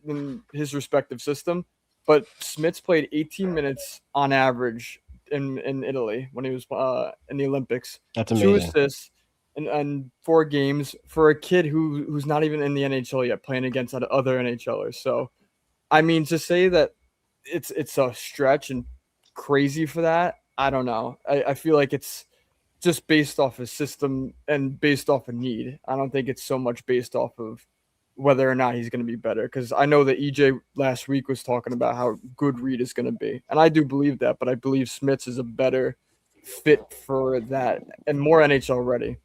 his respective system, but Smith's played 18 minutes on average in Italy when he was in the Olympics. That's amazing. 2 assists. And 4 games for a kid who's not even in the NHL yet, playing against other NHLers. So, I mean, to say that it's a stretch and crazy for that, I don't know. I feel like it's just based off his system and based off of need. I don't think it's so much based off of whether or not he's going to be better. Because I know that EJ last week was talking about how good Reed is going to be. And I do believe that, but I believe Smits is a better fit for that and more NHL ready.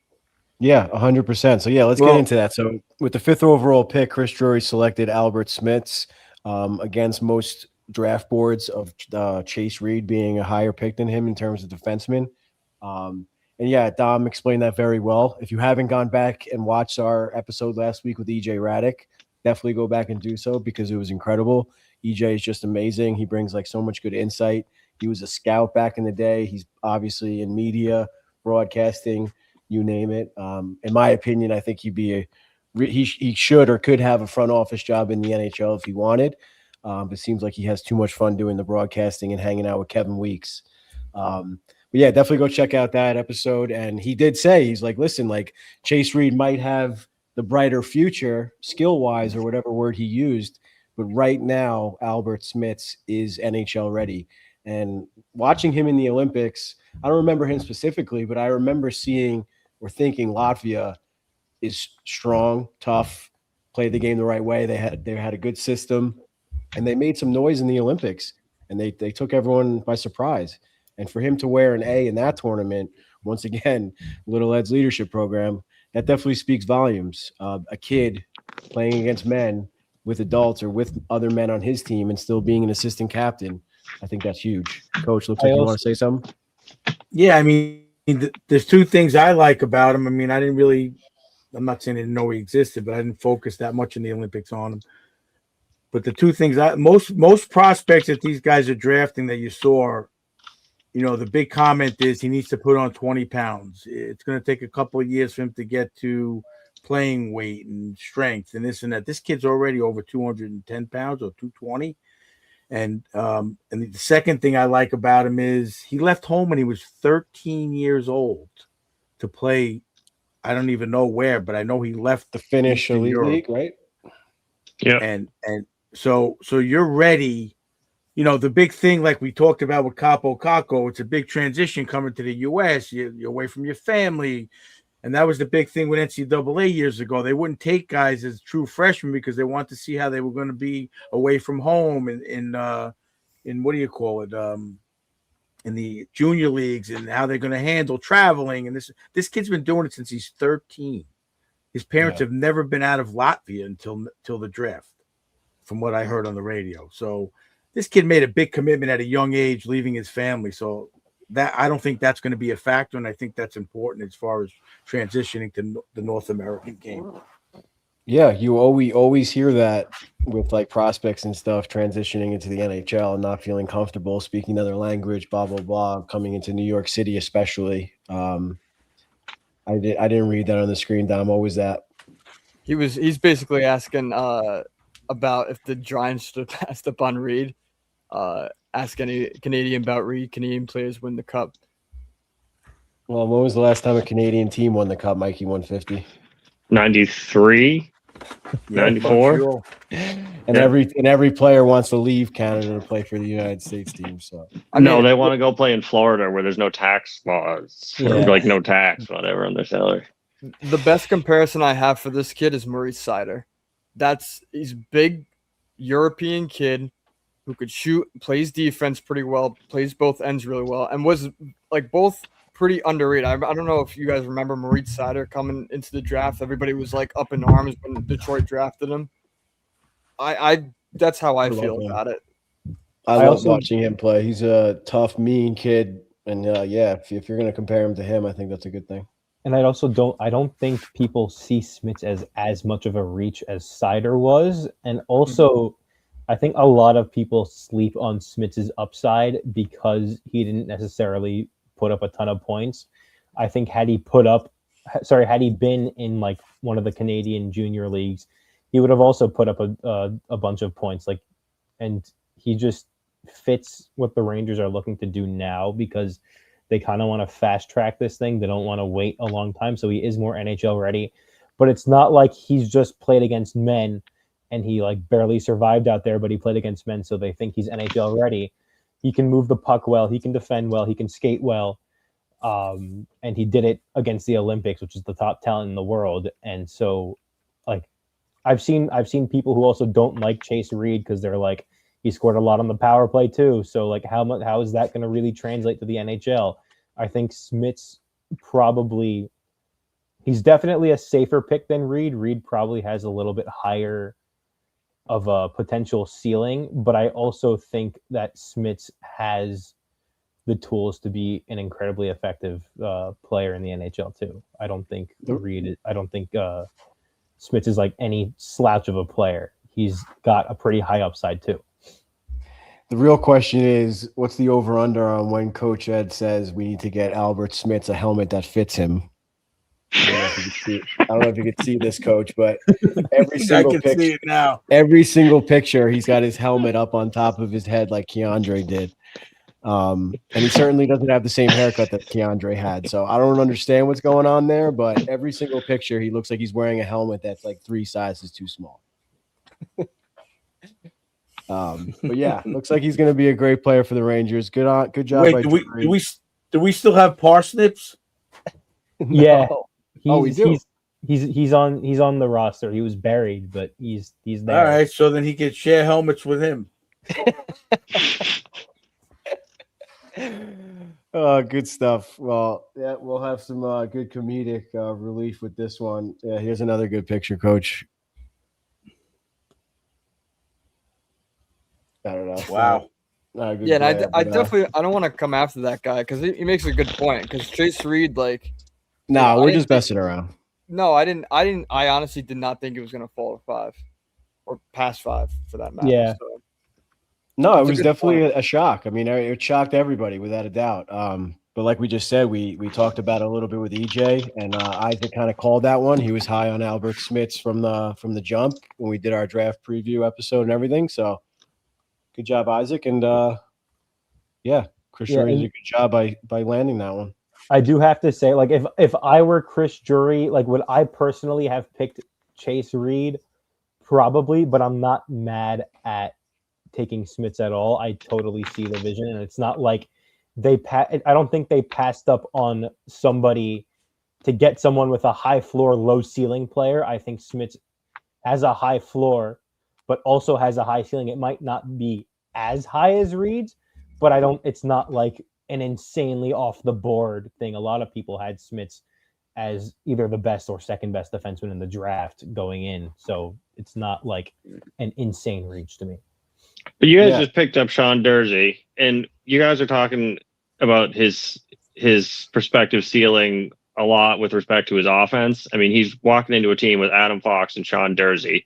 Yeah, 100%. So yeah, let's get into that. So with the 5th overall pick, Chris Drury selected Albert Smits against most draft boards of Chase Reed being a higher pick than him in terms of defenseman. And yeah, Dom explained that very well. If you haven't gone back and watched our episode last week with EJ Radick, definitely go back and do so because it was incredible. EJ is just amazing. He brings like so much good insight. He was a scout back in the day. He's obviously in media, broadcasting, you name it. In my opinion, I think he should or could have a front office job in the NHL if he wanted. It seems like he has too much fun doing the broadcasting and hanging out with Kevin Weeks. But yeah, definitely go check out that episode. And he did say, he's like, listen, like Chase Reed might have the brighter future skill-wise or whatever word he used, but right now Albert Smits is NHL ready. And watching him in the Olympics, I don't remember him specifically, but I remember seeing or thinking Latvia is strong, tough, played the game the right way. They had a good system, and they made some noise in the Olympics, and they took everyone by surprise. And for him to wear an A in that tournament, once again, Little Ed's leadership program, that definitely speaks volumes. A kid playing against men with adults or with other men on his team and still being an assistant captain, I think that's huge. Coach, looks like you want to say something? Yeah, I mean, there's two things I like about him. I mean, I'm not saying I didn't know he existed, but I didn't focus that much in the Olympics on him. But the two things most prospects that these guys are drafting that you saw, the big comment is he needs to put on 20 pounds. It's going to take a couple of years for him to get to playing weight and strength and this and that. This kid's already over 210 pounds or 220. And the second thing I like about him is he left home when he was 13 years old to play. I don't even know where, but I know he left the Finnish Elite League, right? Yeah. And so you're ready. The big thing, like we talked about with Capo Caco, it's a big transition coming to the U.S. You're away from your family. And that was the big thing with NCAA years ago. They wouldn't take guys as true freshmen because they want to see how they were going to be away from home in what do you call it? In the junior leagues and how they're going to handle traveling. And this kid's been doing it since he's 13. His parents have never been out of Latvia until the draft, from what I heard on the radio. So this kid made a big commitment at a young age, leaving his family. So that I don't think that's going to be a factor, and I think that's important as far as transitioning to the North American game. Yeah, you always hear that with like prospects and stuff transitioning into the NHL and not feeling comfortable speaking another language, blah blah blah, coming into New York City especially. I didn't read that on the screen, Dom. What was that? He's basically asking about if the Giants should have passed up on Reed. Ask any Canadian about Reed. Canadian players win the cup. Well, when was the last time a Canadian team won the cup, Mikey? 150? 93, 94. And every player wants to leave Canada to play for the United States team. So they want to go play in Florida where there's no tax laws, or like no tax, whatever, on their salary. The best comparison I have for this kid is Maurice Sider. He's big European kid who could shoot, plays defense pretty well, plays both ends really well, and was like both pretty underrated. I don't know if you guys remember Maurice Sider coming into the draft. Everybody was like up in arms when Detroit drafted him. That's how I feel about it. I love watching him play. He's a tough, mean kid, and if you're going to compare him to him, I think that's a good thing. And I don't think people see Smits as much of a reach as Sider was. And also, I think a lot of people sleep on Smits' upside because he didn't necessarily put up a ton of points. I think had he been in like one of the Canadian junior leagues, he would have also put up a bunch of points. And he just fits what the Rangers are looking to do now because they kind of want to fast track this thing. They don't want to wait a long time. So he is more NHL ready, but it's not like he's just played against men and he like barely survived out there, but he played against men. So they think he's NHL ready. He can move the puck well. He can defend well. He can skate well. And he did it against the Olympics, which is the top talent in the world. And so, like, I've seen people who also don't like Chase Reed because they're like, he scored a lot on the power play too. So like, how is that going to really translate to the NHL? I think Smits probably, he's definitely a safer pick than Reed. Reed probably has a little bit higher of a potential ceiling, but I also think that Smits has the tools to be an incredibly effective player in the NHL too. I don't think Smits is like any slouch of a player. He's got a pretty high upside too. The real question is, what's the over-under on when Coach Ed says we need to get Albert Smits a helmet that fits him? I don't know if you could see this, Coach, but every single see it now. Every single picture, he's got his helmet up on top of his head like Keandre did. And he certainly doesn't have the same haircut that Keandre had. So I don't understand what's going on there, but every single picture, he looks like he's wearing a helmet that's like 3 sizes too small. But yeah, looks like he's going to be a great player for the Rangers. Good job. Wait, do we still have Parsnips? Yeah. We do. He's on the roster. He was buried, but he's there. All right, so then he can share helmets with him. Good stuff. Well, yeah, we'll have some good comedic relief with this one. Yeah, here's another good picture, Coach. I don't know. Wow. Yeah, and I definitely I don't want to come after that guy because he makes a good we're just messing around. No, I didn't. I honestly did not think it was going to fall to 5 or past 5 for that matter. Yeah. So. No, it was definitely a shock. I mean, it shocked everybody without a doubt. But like we just said, we talked about it a little bit with EJ, and Isaac kind of called that one. He was high on Albert Smits from the jump when we did our draft preview episode and everything. So good job, Isaac, and Chris Drury did a good job by landing that one. I do have to say, like, if I were Chris Drury, like, would I personally have picked Chase Reed? Probably, but I'm not mad at taking Smits at all. I totally see the vision, and it's not like I don't think they passed up on somebody to get someone with a high floor, low ceiling player. I think Smits has a high floor, but also has a high ceiling. It might not be as high as Reed's, but it's not like an insanely off the board thing. A lot of people had Smits as either the best or second best defenseman in the draft going in. So it's not like an insane reach to me. But you guys just picked up Sean Durzi, and you guys are talking about his prospective ceiling a lot with respect to his offense. I mean, he's walking into a team with Adam Fox and Sean Durzi.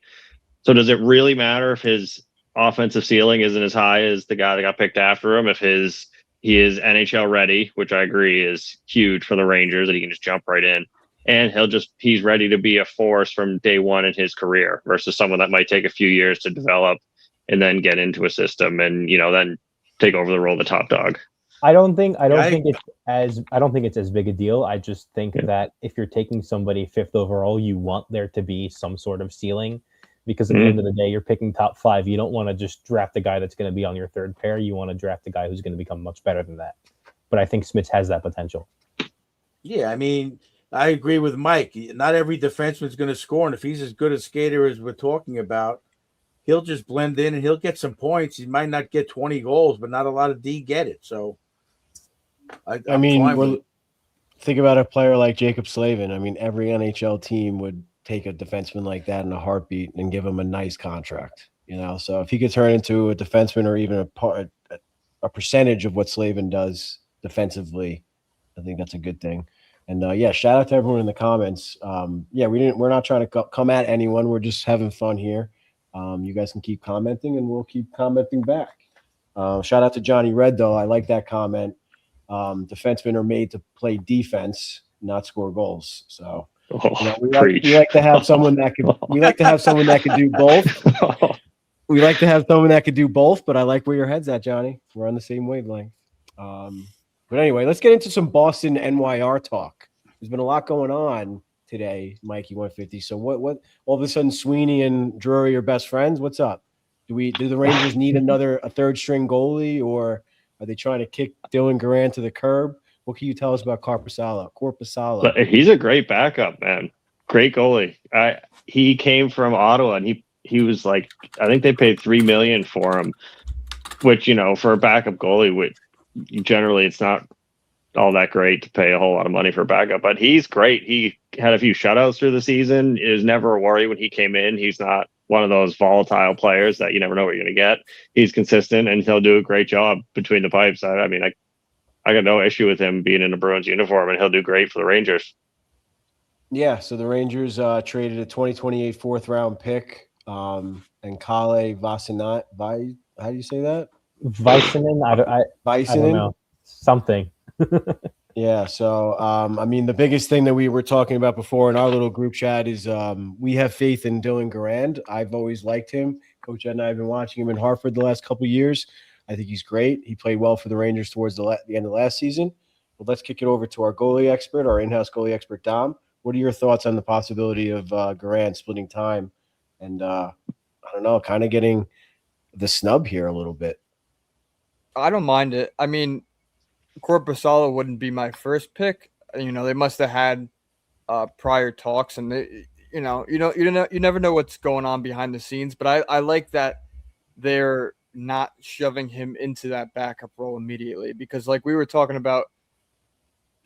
So does it really matter if his offensive ceiling isn't as high as the guy that got picked after him? If he is NHL ready, which I agree is huge for the Rangers, that he can just jump right in. And he's ready to be a force from day one in his career versus someone that might take a few years to develop and then get into a system and, then take over the role of the top dog. I don't think it's as big a deal. I just think that if you're taking somebody 5th overall, you want there to be some sort of ceiling, because at the end of the day, you're picking top 5. You don't want to just draft a guy that's going to be on your 3rd pair. You want to draft a guy who's going to become much better than that. But I think Smits has that potential. Yeah, I mean, I agree with Mike. Not every defenseman is going to score, and if he's as good a skater as we're talking about, he'll just blend in and he'll get some points. He might not get 20 goals, but not a lot of D get it. So, I mean, think about a player like Jacob Slavin. I mean, every NHL team would take a defenseman like that in a heartbeat and give him a nice contract. So if he could turn into a defenseman or even a percentage of what Slavin does defensively, I think that's a good thing. And shout out to everyone in the comments. We're not trying to come at anyone. We're just having fun here. You guys can keep commenting, and we'll keep commenting back. Shout out to Johnny Red, though. I like that comment. Defensemen are made to play defense, not score goals. So we like to have someone that could. We like to have someone that could do both. We like to have someone that could do both. But I like where your head's at, Johnny. We're on the same wavelength. But anyway, let's get into some Boston NYR talk. There's been a lot going on today, Mikey 150. So what all of a sudden Sweeney and Drury are best friends? What's up? Do the Rangers need a 3rd string goalie, or are they trying to kick Dylan Garand to the curb? What can you tell us about Corpusalo? But he's a great backup, man. Great goalie. He came from Ottawa, and he was like, I think they paid $3 million for him, which, for a backup goalie, generally it's not all that great to pay a whole lot of money for a backup. But he's great. He had a few shutouts through the season. It was never a worry when he came in. He's not one of those volatile players that you never know what you're going to get. He's consistent, and he'll do a great job between the pipes. I mean, I got no issue with him being in a Bruins uniform, and he'll do great for the Rangers. Yeah, so the Rangers traded a 2028 fourth-round pick, and Kale Vasinat. How do you say that? Vicinen? I don't know. Something. Yeah, so I mean, the biggest thing that we were talking about before in our little group chat is we have faith in Dylan Garand. I've always liked him. Coach Ed and I have been watching him in Hartford the last couple of years. I think he's great. He played well for the Rangers towards the end of last season. But let's kick it over to our goalie expert, our in-house goalie expert, Dom. What are your thoughts on the possibility of Garand splitting time and, I don't know, kind of getting the snub here a little bit? I don't mind it. I mean, Corpusalo wouldn't be my first pick. They must have had prior talks, and you never know what's going on behind the scenes. But I like that they're not shoving him into that backup role immediately, because like we were talking about,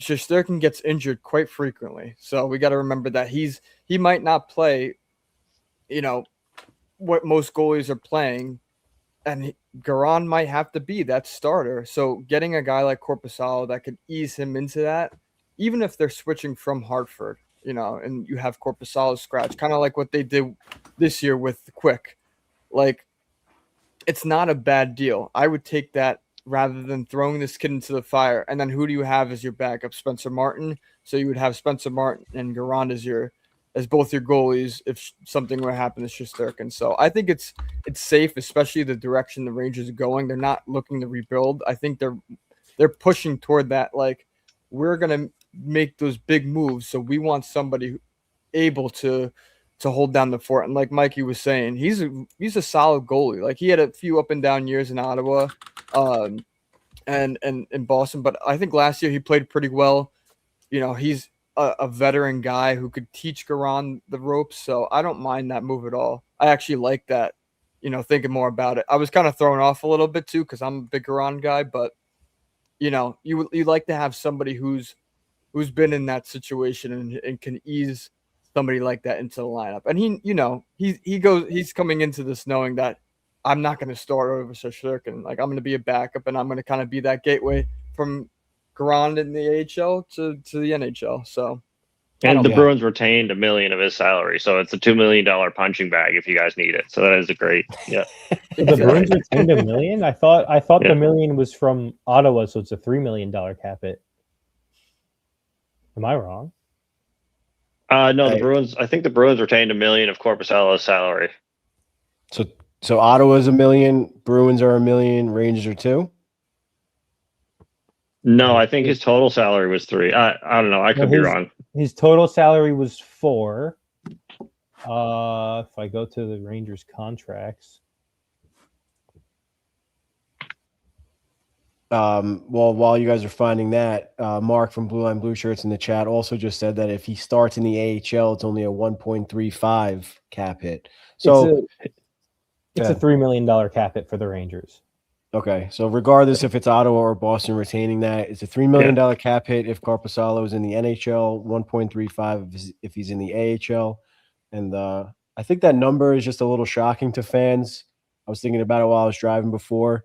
Shesterkin gets injured quite frequently, so we got to remember that he might not play, what most goalies are playing, and Garand might have to be that starter. So getting a guy like Corpusalo that could ease him into that, even if they're switching from Hartford, and you have Corpusalo scratch, kind of like what they did this year with Quick, like it's not a bad deal. I would take that rather than throwing this kid into the fire. And then who do you have as your backup? Spencer Martin. So you would have Spencer Martin and Garand as both your goalies if something were to happen to Shesterkin. So I think it's safe, especially the direction the Rangers are going. They're not looking to rebuild. I think they're pushing toward that. Like, we're gonna make those big moves, so we want somebody able to hold down the fort. And like Mikey was saying, he's a solid goalie. Like, he had a few up and down years in Ottawa, and in Boston, but I think last year he played pretty well. He's a veteran guy who could teach Garand the ropes, so I don't mind that move at all. I actually like that, thinking more about it. I was kind of thrown off a little bit too, because I'm a big Garand guy, but you like to have somebody who's been in that situation and can ease somebody like that into the lineup. And he's coming into this knowing that I'm not going to start over Shesterkin. Like, I'm going to be a backup, and I'm going to kind of be that gateway from Garand in the AHL to the NHL. So, and the Bruins retained $1 million of his salary, so it's a $2 million punching bag if you guys need it. So that is a great, yeah. The Bruins retained $1 million. I thought the $1 million was from Ottawa, so it's a $3 million cap hit. Am I wrong? No, the Bruins. I think the Bruins retained $1 million of Corpusalo's salary. So Ottawa's $1 million, Bruins are $1 million, Rangers are $2 million? No, I think his total salary was $3 million. I don't know. I could be wrong. His total salary was $4 million. If I go to the Rangers contracts. Well, while you guys are finding that, Mark from Blue Line Blue Shirts in the chat also just said that if he starts in the AHL, it's only a 1.35 cap hit. So it's a $3 million cap hit for the Rangers. Okay, so regardless if it's Ottawa or Boston retaining that, it's a $3 million cap hit if Corpusalo is in the NHL, 1.35 if he's in the AHL. And I think that number is just a little shocking to fans. I was thinking about it while I was driving before.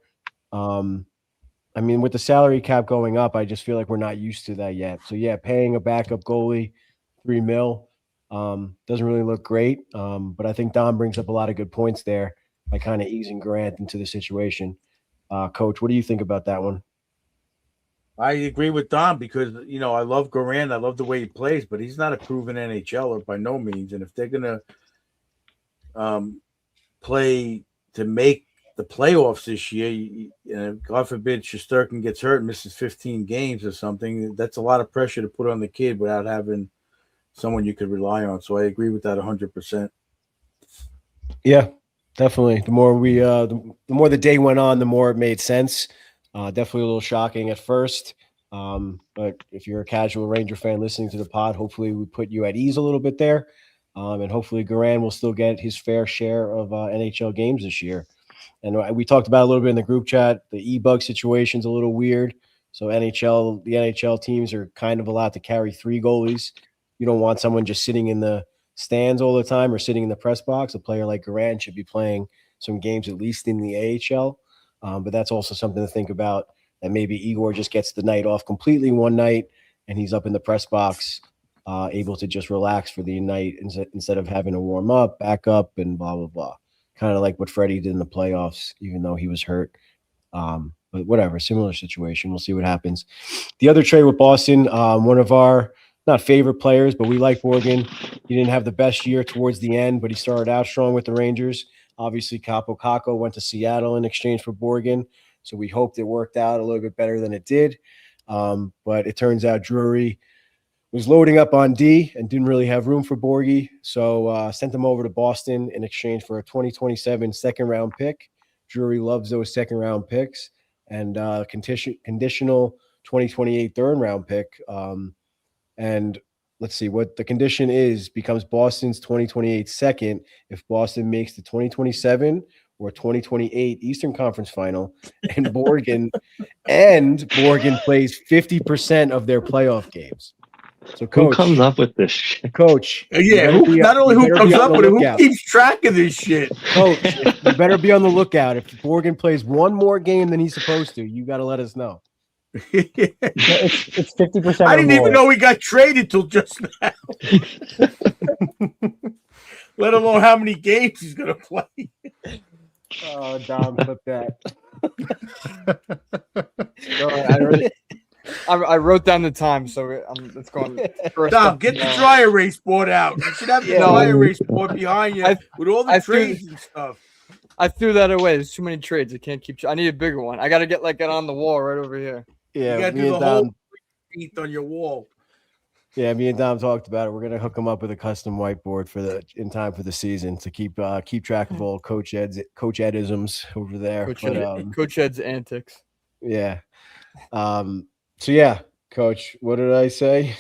I mean, with the salary cap going up, I just feel like we're not used to that yet. So, yeah, paying a backup goalie $3 million doesn't really look great. But I think Dom brings up a lot of good points there by kind of easing Grant into the situation. Coach, what do you think about that one? I agree with Dom because, I love Garand. I love the way he plays, but he's not a proven NHLer by no means. And if they're going to play to make the playoffs this year, God forbid Shesterkin gets hurt and misses 15 games or something, that's a lot of pressure to put on the kid without having someone you could rely on. So I agree with that 100%. Yeah, definitely. The more the more the day went on, the more it made sense. Definitely a little shocking at first. But if you're a casual Ranger fan listening to the pod, hopefully we put you at ease a little bit there. And hopefully Garand will still get his fair share of NHL games this year. And we talked about a little bit in the group chat. The e-bug situation's a little weird. So the NHL teams are kind of allowed to carry 3 goalies. You don't want someone just sitting in the stands all the time or sitting in the press box. A player like Garand should be playing some games at least in the AHL. But that's also something to think about, that maybe Igor just gets the night off completely one night and he's up in the press box, able to just relax for the night instead of having to warm up, back up, and blah, blah, blah. Kind of like what Freddie did in the playoffs, even though he was hurt. But whatever, similar situation. We'll see what happens. The other trade with Boston, one of our not favorite players, but we like Borgen. He didn't have the best year towards the end, but he started out strong with the Rangers. Obviously, Capo Caco went to Seattle in exchange for Borgen, so we hoped it worked out a little bit better than it did. But it turns out Drury was loading up on D and didn't really have room for Borgie, so sent him over to Boston in exchange for a 2027 second-round pick. Drury loves those second-round picks, and conditional 2028 third-round pick. And let's see what the condition is, becomes Boston's 2028 second if Boston makes the 2027 or 2028 Eastern Conference Final, and Borgen plays 50% of their playoff games. So, Coach, who comes up with this shit? Coach, Yeah, not only who comes up with it, who keeps track of this shit? Coach, you better be on the lookout. If Borgen plays one more game than he's supposed to, you got to let us know. It's 50%. I didn't even know he got traded till just now. Let alone how many games he's gonna play. Oh, Dom, put that. I wrote down the time, so it's going. Dom, get the dry erase board out. You should have the dry erase board behind you with all the trades and stuff. I threw that away. There's too many trades. I can't keep. I need a bigger one. I got to get like it on the wall right over here. Yeah, you got to do the whole feet on your wall. Yeah, me and Dom talked about it. We're gonna hook him up with a custom whiteboard in time for the season to keep track of all Coach Edisms over there. Coach Ed's antics. Yeah. So yeah, Coach, what did I say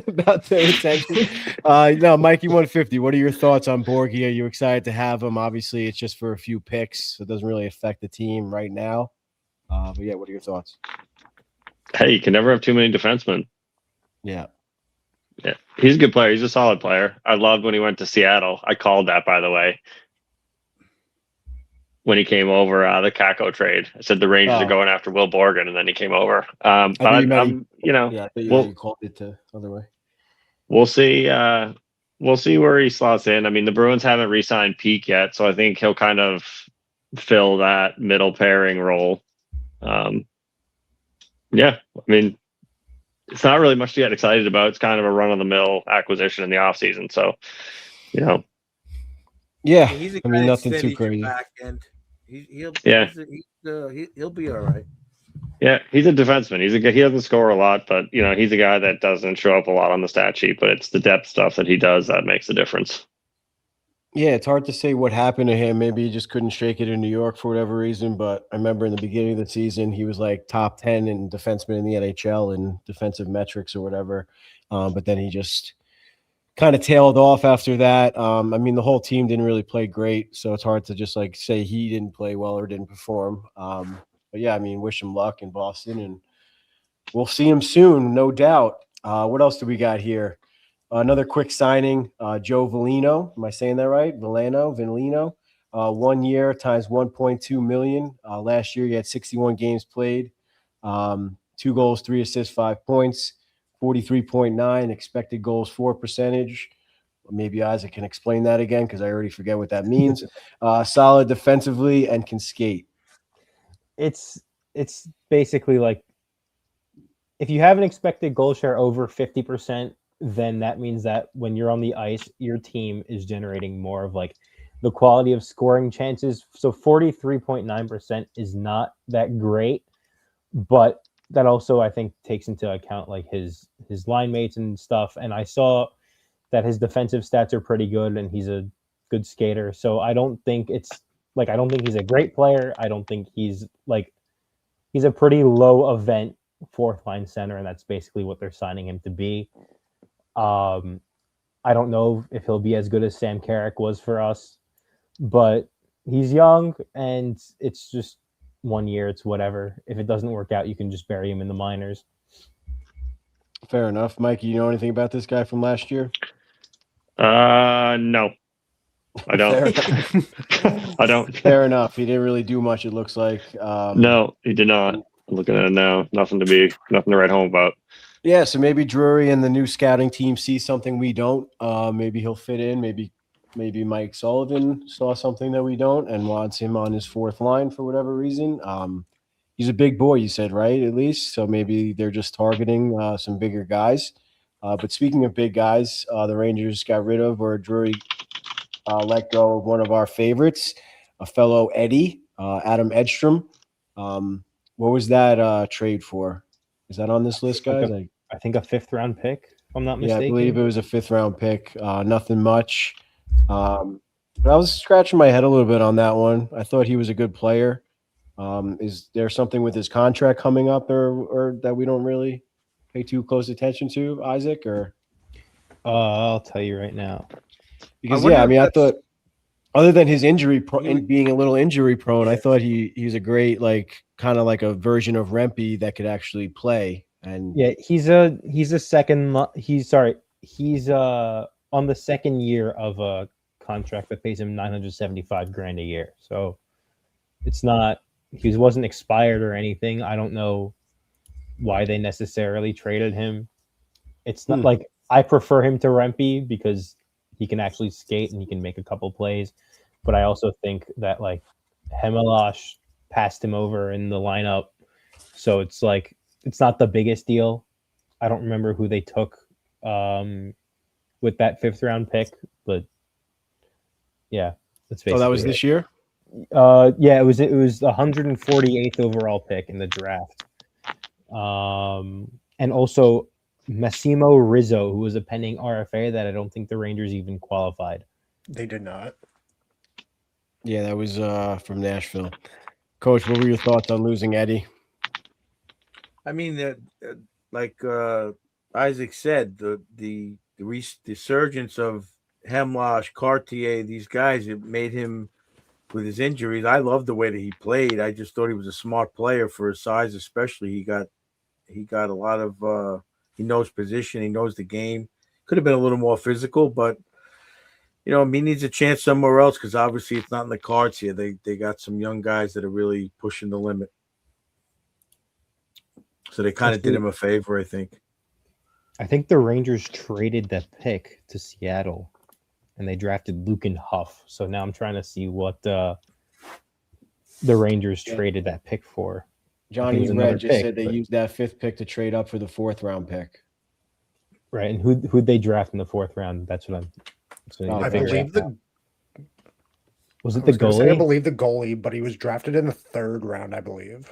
about the retention? No, Mikey 150. What are your thoughts on Borgie? Are you excited to have him? Obviously, it's just for a few picks, so it doesn't really affect the team right now. But yeah, what are your thoughts? Hey, you can never have too many defensemen. Yeah. Yeah, he's a good player. He's a solid player. I loved when he went to Seattle. I called that, by the way, when he came over, the Kako trade. I said the Rangers are going after Will Borgen, and then he came over. But you called it the other way. We'll see. We'll see where he slots in. I mean, the Bruins haven't re-signed Peak yet, so I think he'll kind of fill that middle pairing role. Yeah, I mean, it's not really much to get excited about. It's kind of a run-of-the-mill acquisition in the offseason. So, Yeah, he's I mean, nothing too crazy. Back end. He'll be all right. Yeah, he's a defenseman. He doesn't score a lot, but he's a guy that doesn't show up a lot on the stat sheet. But it's the depth stuff that he does that makes the difference. Yeah, it's hard to say what happened to him. Maybe he just couldn't shake it in New York for whatever reason. But I remember in the beginning of the season, he was like top 10 in defenseman in the NHL in defensive metrics or whatever. But then he just kind of tailed off after that. I mean, the whole team didn't really play great, so it's hard to just like say he didn't play well or didn't perform. But yeah, I mean, wish him luck in Boston, and we'll see him soon, no doubt. What else do we got here? Another quick signing, Joe Veleno. Am I saying that right? Veleno. 1 year times $1.2 million. Last year, he had 61 games played, 2 goals, 3 assists, 5 points, 43.9 expected goals for percentage. Maybe Isaac can explain that again because I already forget what that means. Solid defensively and can skate. It's basically like if you have an expected goal share over 50%, then that means that when you're on the ice, your team is generating more of like the quality of scoring chances. So 43.9% is not that great, but that also I think takes into account like his line mates and stuff. And I saw that his defensive stats are pretty good and he's a good skater. So I don't think he's a great player. I don't think he's a pretty low event fourth line center, and that's basically what they're signing him to be. I don't know if he'll be as good as Sam Carrick was for us, but he's young, and it's just 1 year. It's whatever. If it doesn't work out, you can just bury him in the minors. Fair enough. Mike, you know anything about this guy from last year? No, I don't. I don't. Fair enough. He didn't really do much, it looks like. No, he did not. I'm looking at it now. Nothing to write home about. Yeah, so maybe Drury and the new scouting team see something we don't. Maybe he'll fit in. Maybe Mike Sullivan saw something that we don't and wants him on his fourth line for whatever reason. He's a big boy, you said, right? At least. So maybe they're just targeting some bigger guys. But speaking of big guys, the Rangers got rid of, or Drury let go of one of our favorites, a fellow Eddie, Adam Edstrom. What was that trade for? Is that on this list, guys? I think a 5th round pick, if I'm not mistaken. Yeah, I believe it was a 5th round pick. Nothing much. But I was scratching my head a little bit on that one. I thought he was a good player. Is there something with his contract coming up or that we don't really pay too close attention to, Isaac? Or I'll tell you right now. Because I thought other than his being a little injury prone, I thought he's a great kind of like a version of Rempe that could actually play. And yeah, he's on the second year of a contract that pays him $975,000 a year. So it's not, he wasn't expired or anything. I don't know why they necessarily traded him. It's not like I prefer him to Rempe because he can actually skate and he can make a couple plays. But I also think that Hemelash passed him over in the lineup. So it's not the biggest deal. I don't remember who they took with that 5th round pick, but yeah, that's basically. Oh, that was this year? Yeah, it was the 148th overall pick in the draft. And also Massimo Rizzo, who was a pending RFA that I don't think the Rangers even qualified. They did not. Yeah, that was from Nashville. Coach, what were your thoughts on losing Eddie? I mean, like Isaac said, the resurgence of Hemlosh, Cartier, these guys, it made him, with his injuries, I love the way that he played. I just thought he was a smart player for his size, especially. He got a lot of he knows position, he knows the game. Could have been a little more physical, but he needs a chance somewhere else because obviously it's not in the cards here. They got some young guys that are really pushing the limit. So they kind of did him a favor, I think. I think the Rangers traded that pick to Seattle, and they drafted Lucan Huff. So now I'm trying to see what the Rangers traded that pick for. Johnny Red just said they used that 5th pick to trade up for the 4th round pick. Right, and who'd they draft in the 4th round? That's what I'm. I believe was it the goalie? I believe the goalie, but he was drafted in the 3rd round, I believe.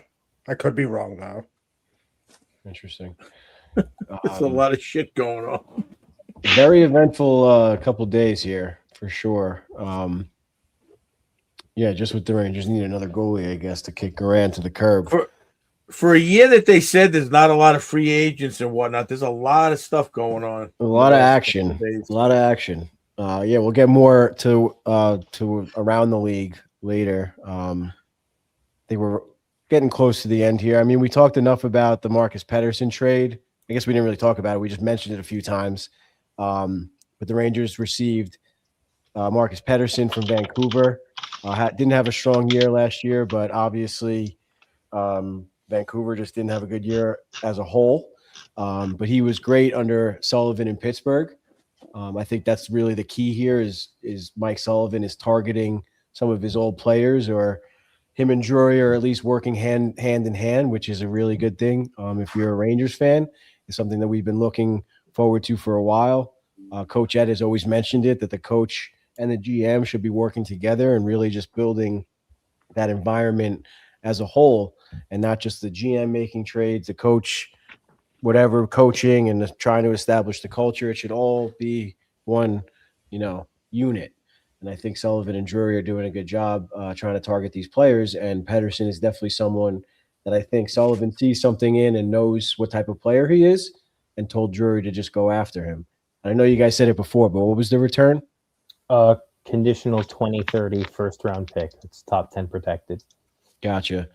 I could be wrong though. Interesting. There's a lot of shit going on. Very eventful couple days here for sure. Yeah, just with the Rangers need another goalie, I guess, to kick Garand to the curb. For a year that they said there's not a lot of free agents and whatnot, there's a lot of stuff going on. A lot of action. A lot of action. Yeah, we'll get more to around the league later. They were getting close to the end here. I mean, we talked enough about the Marcus Pettersson trade. I guess we didn't really talk about it. We just mentioned it a few times. But the Rangers received Marcus Pettersson from Vancouver. Didn't have a strong year last year, but obviously Vancouver just didn't have a good year as a whole. But he was great under Sullivan in Pittsburgh. I think that's really the key here is Mike Sullivan is targeting some of his old players, or him and Drury are at least working hand in hand, which is a really good thing. If you're a Rangers fan, it's something that we've been looking forward to for a while. Coach Ed has always mentioned it, that the coach and the GM should be working together and really just building that environment as a whole, and not just the GM making trades, the coach, whatever, coaching and trying to establish the culture. It should all be one, unit. And I think Sullivan and Drury are doing a good job trying to target these players. And Pettersson is definitely someone that I think Sullivan sees something in and knows what type of player he is and told Drury to just go after him. I know you guys said it before, but what was the return? Conditional 2030 first round pick. It's top 10 protected. Gotcha.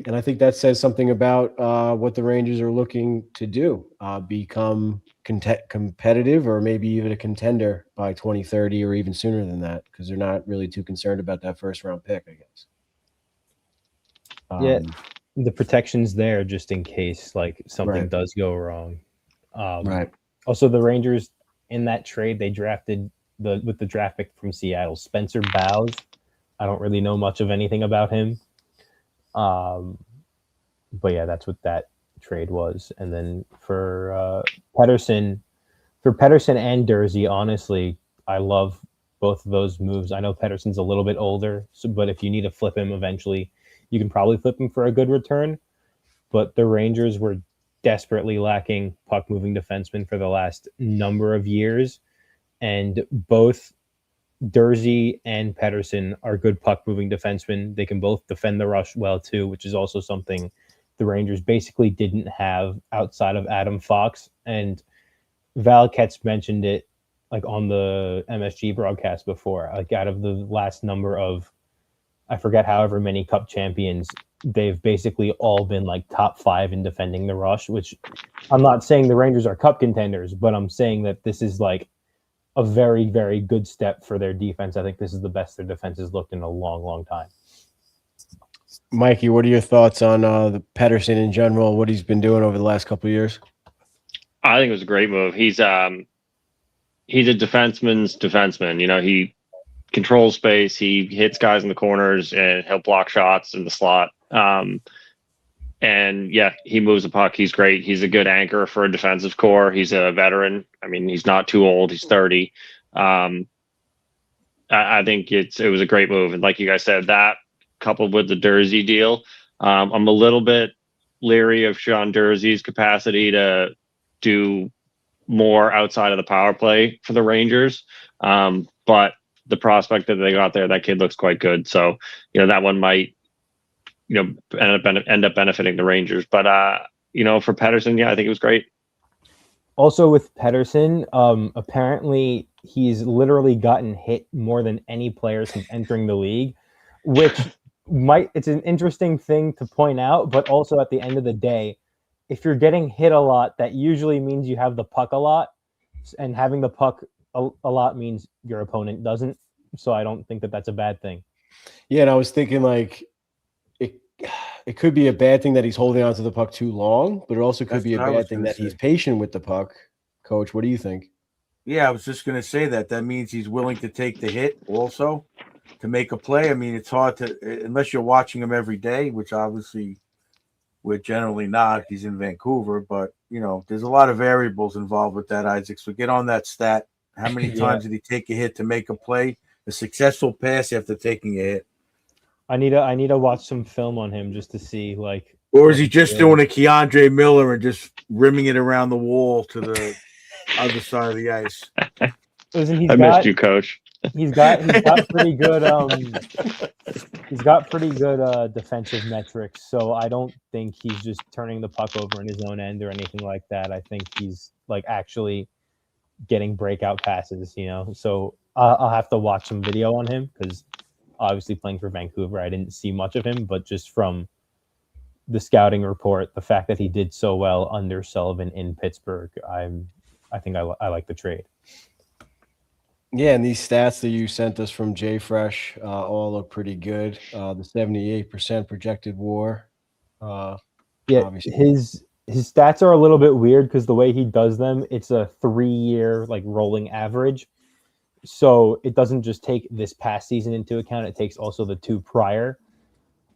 And I think that says something about what the Rangers are looking to do, become competitive or maybe even a contender by 2030 or even sooner than that, because they're not really too concerned about that first round pick, I guess. Yeah, the protection's there just in case like something Right. does go wrong. Right. Also, the Rangers in that trade, they drafted with the draft pick from Seattle, Spencer Bowes. I don't really know much of anything about him. But yeah, that's what that trade was. And then for Pedersen and Dursey, honestly, I love both of those moves. I know Pedersen's a little bit older, but if you need to flip him eventually, you can probably flip him for a good return. But the Rangers were desperately lacking puck-moving defensemen for the last number of years, and both Dursey and Pedersen are good puck-moving defensemen. They can both defend the rush well too, which is also something the Rangers basically didn't have outside of Adam Fox. And Val Ketz mentioned it like on the MSG broadcast before. Like out of the last number of, I forget however many Cup champions, they've basically all been like top 5 in defending the rush, which I'm not saying the Rangers are Cup contenders, but I'm saying that this is like a very, very good step for their defense. I think this is the best their defense has looked in a long, long time. Mikey, what are your thoughts on the Pedersen in general, what he's been doing over the last couple of years? I think it was a great move. He's a defenseman's defenseman. You know, he controls space. He hits guys in the corners and he'll block shots in the slot. And yeah, he moves the puck. He's great. He's a good anchor for a defensive core. He's a veteran. I mean, he's not too old. He's 30. I think it was a great move. And like you guys said, that coupled with the Dursey deal, I'm a little bit leery of Sean Dursey's capacity to do more outside of the power play for the Rangers. But the prospect that they got there, that kid looks quite good. So, you know, that one might, you know, end up benefiting the Rangers. But, you know, for Pedersen, yeah, I think it was great. Also with Pedersen, apparently he's literally gotten hit more than any player since entering the league, which it's an interesting thing to point out, but also at the end of the day, if you're getting hit a lot, that usually means you have the puck a lot, and having the puck a lot means your opponent doesn't. So I don't think that that's a bad thing. Yeah, and I was thinking like it could be a bad thing that he's holding onto the puck too long, but it also could be a bad thing that he's patient with the puck. Coach, what do you think? Yeah, I was just going to say that. That means he's willing to take the hit also to make a play. I mean, it's hard to, unless you're watching him every day, which obviously we're generally not. He's in Vancouver, but, you know, there's a lot of variables involved with that, Isaac. So get on that stat. How many times did he take a hit to make a play? A successful pass after taking a hit. I need to watch some film on him just to see, like. Or is he just doing a Keandre Miller and just rimming it around the wall to the other side of the ice? Listen, missed you, Coach. He's got pretty good defensive metrics, so I don't think he's just turning the puck over in his own end or anything like that. I think he's like actually getting breakout passes, you know. So I'll have to watch some video on him because obviously playing for Vancouver, I didn't see much of him, but just from the scouting report, the fact that he did so well under Sullivan in Pittsburgh, I think I like the trade. Yeah, and these stats that you sent us from JFresh all look pretty good. The 78% projected WAR. Yeah, obviously. his stats are a little bit weird because the way he does them, it's a 3-year like rolling average. So it doesn't just take this past season into account; it takes also the 2 prior.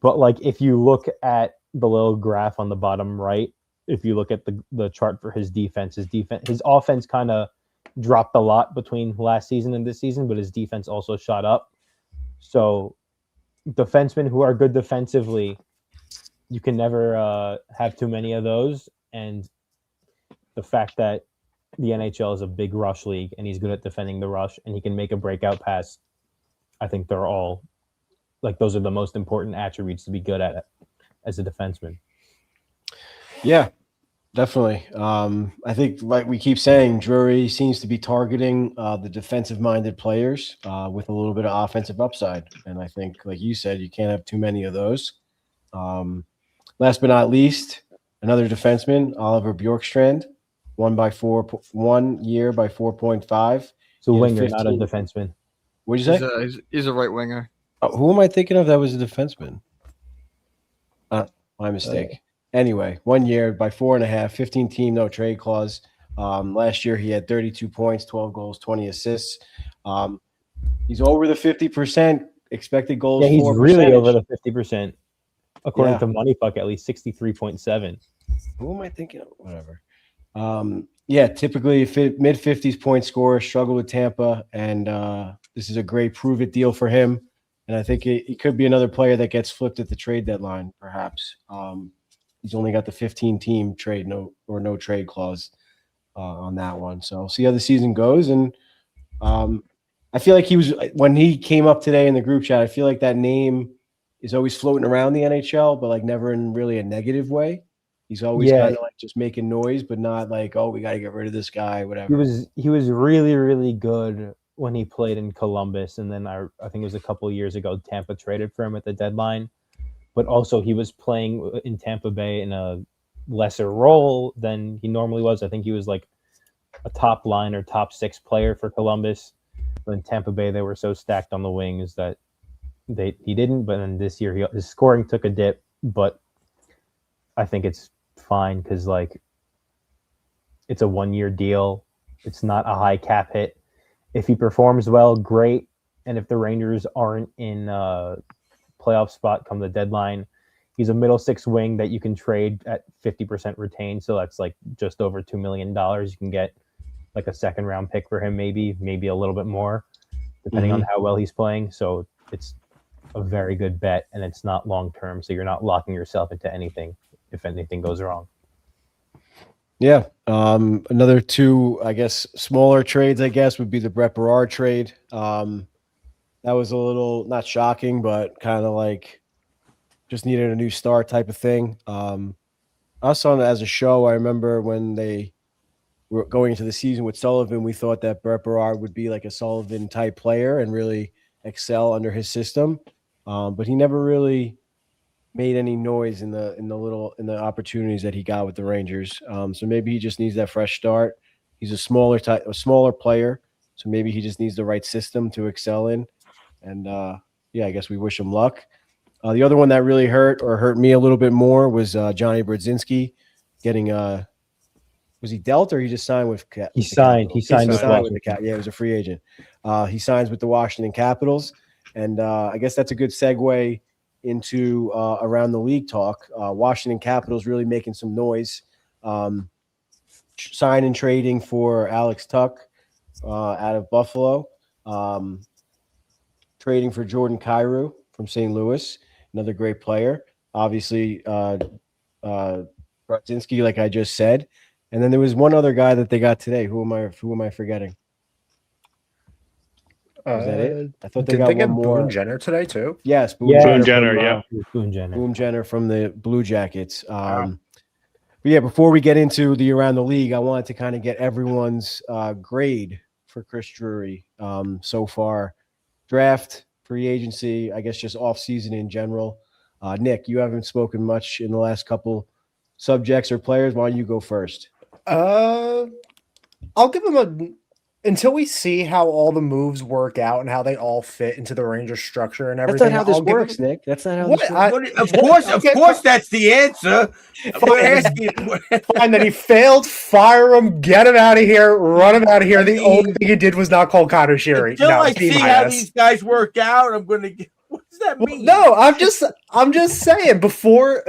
But like if you look at the little graph on the bottom right, if you look at the chart for his offense kind of dropped a lot between last season and this season, but his defense also shot up. So defensemen who are good defensively, you can never have too many of those. And the fact that the NHL is a big rush league and he's good at defending the rush and he can make a breakout pass, I think they're all like those are the most important attributes to be good at it as a defenseman. Yeah, definitely. I think, like we keep saying, Drury seems to be targeting the defensive-minded players with a little bit of offensive upside, and I think, like you said, you can't have too many of those. Um, Last but not least, another defenseman, Oliver Bjorkstrand, 1 year by 4.5. So He had winger, not a 15 defenseman. What'd you say? He's a right winger. Who am I thinking of? That was a defenseman. My mistake. Anyway, 1 year by 4.5, 15 team, no trade clause. Last year he had 32 points, 12 goals, 20 assists. He's over the 50% expected goals. Yeah, he's for really percentage. over the 50%. According Yeah. to Money Puck, at least 63.7. Who am I thinking of? Whatever. Yeah, typically mid 50s point scorer, struggle with Tampa, and this is a great prove it deal for him. And I think he could be another player that gets flipped at the trade deadline, perhaps. He's only got the 15 team trade no trade clause on that one. So we'll see how the season goes. And I feel like when he came up today in the group chat, I feel like that name is always floating around the NHL, but like never in really a negative way. He's always kind of like just making noise, but not like, oh, we got to get rid of this guy, whatever. He was really, really good when he played in Columbus, and then I think it was a couple of years ago, Tampa traded for him at the deadline. But also he was playing in Tampa Bay in a lesser role than he normally was. I think he was like a top line or top 6 player for Columbus. But in Tampa Bay, they were so stacked on the wings that he didn't. But then this year, his scoring took a dip, but I think it's fine because like it's a 1-year deal. It's not a high cap hit. If he performs well, great. And if the Rangers aren't in playoff spot come the deadline, he's a middle 6 wing that you can trade at 50% retained. So that's like just over $2 million. You can get like a 2nd round pick for him, maybe a little bit more, depending on how well he's playing. So it's a very good bet, and it's not long term. So you're not locking yourself into anything if anything goes wrong. Yeah. Another 2, I guess, smaller trades, I guess, would be the Brett Berard trade. That was a little not shocking, but kind of like just needed a new start type of thing. Us on as a show, I remember when they were going into the season with Sullivan, we thought that Brett Berard would be like a Sullivan type player and really excel under his system. But he never really made any noise in the opportunities that he got with the Rangers. So maybe he just needs that fresh start. He's a smaller player, so maybe he just needs the right system to excel in. And yeah, I guess we wish him luck. The other one that really hurt me a little bit more was Johnny Brodzinski getting was he dealt or he just signed with? He signed with the Cap. Yeah, he was a free agent. He signs with the Washington Capitals, and I guess that's a good segue into around the league talk. Washington Capitals really making some noise, signing and trading for Alex Tuck out of Buffalo, trading for Jordan Kyrou from St. Louis, another great player. Obviously, Brodzinski, like I just said, and then there was one other guy that they got today. Who am I forgetting? Is that it? I thought they got one more. Boone Jenner today too. Yes, Boone Jenner, Boone Jenner. Boone Jenner from the Blue Jackets. But yeah, before we get into the around the league, I wanted to kind of get everyone's grade for Chris Drury so far. Draft, free agency, I guess just off season in general. Nick, you haven't spoken much in the last couple subjects or players. Why don't you go first? I'll give him until we see how all the moves work out and how they all fit into the Rangers structure and everything. That's not how this works, Nick. That's not how this Of works. course, that's the answer. I'm asking. Fine, then he failed. Fire him. Get him out of here. Run him out of here. The only thing he did was not call Connor Sheary. Until I see how these guys work out, I'm going to get. What does that mean? No, I'm just saying before,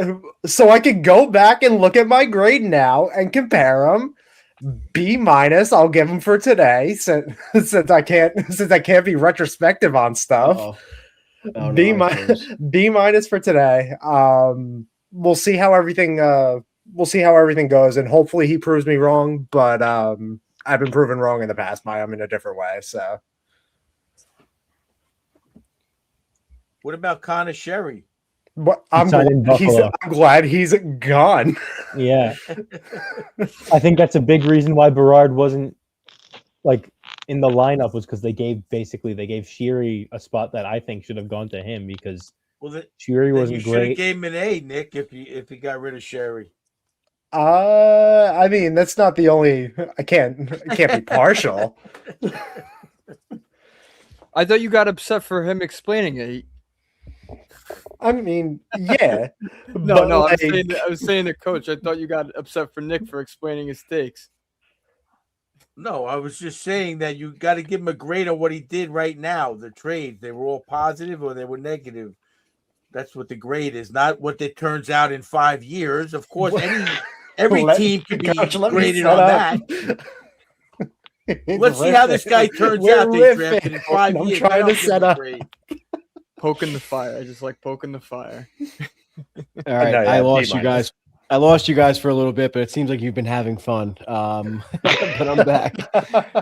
so I can go back and look at my grade now and compare them. B-, I'll give him for today since I can't be retrospective on stuff. B-, B- for today. We'll see how everything goes, and hopefully he proves me wrong. But I've been proven wrong in the past by him in a different way. So. What about Connor Sheary? But I'm signed in Buffalo. glad he's gone. Yeah. I think that's a big reason why Berard wasn't like in the lineup, was because they gave Sheary a spot that I think should have gone to him, because Sheary wasn't you should have great. gave him an A, Nick, if he got rid of Sherry. I mean, that's not the only. I can't be partial. I thought you got upset for him explaining it. I mean, yeah. No, but, I was saying to Coach, I thought you got upset for Nick for explaining his takes. No, I was just saying that you got to give him a grade on what he did right now. The trades, they were all positive or they were negative. That's what the grade is, not what it turns out in 5 years. Of course, every team can be graded on that. Let's see how this guy turns out. They drafted in 5 years. I'm trying to set up. Poking the fire. I just like poking the fire. All right, No, yeah, I lost B-. you guys. I lost you guys for a little bit, but it seems like you've been having fun. But I'm back.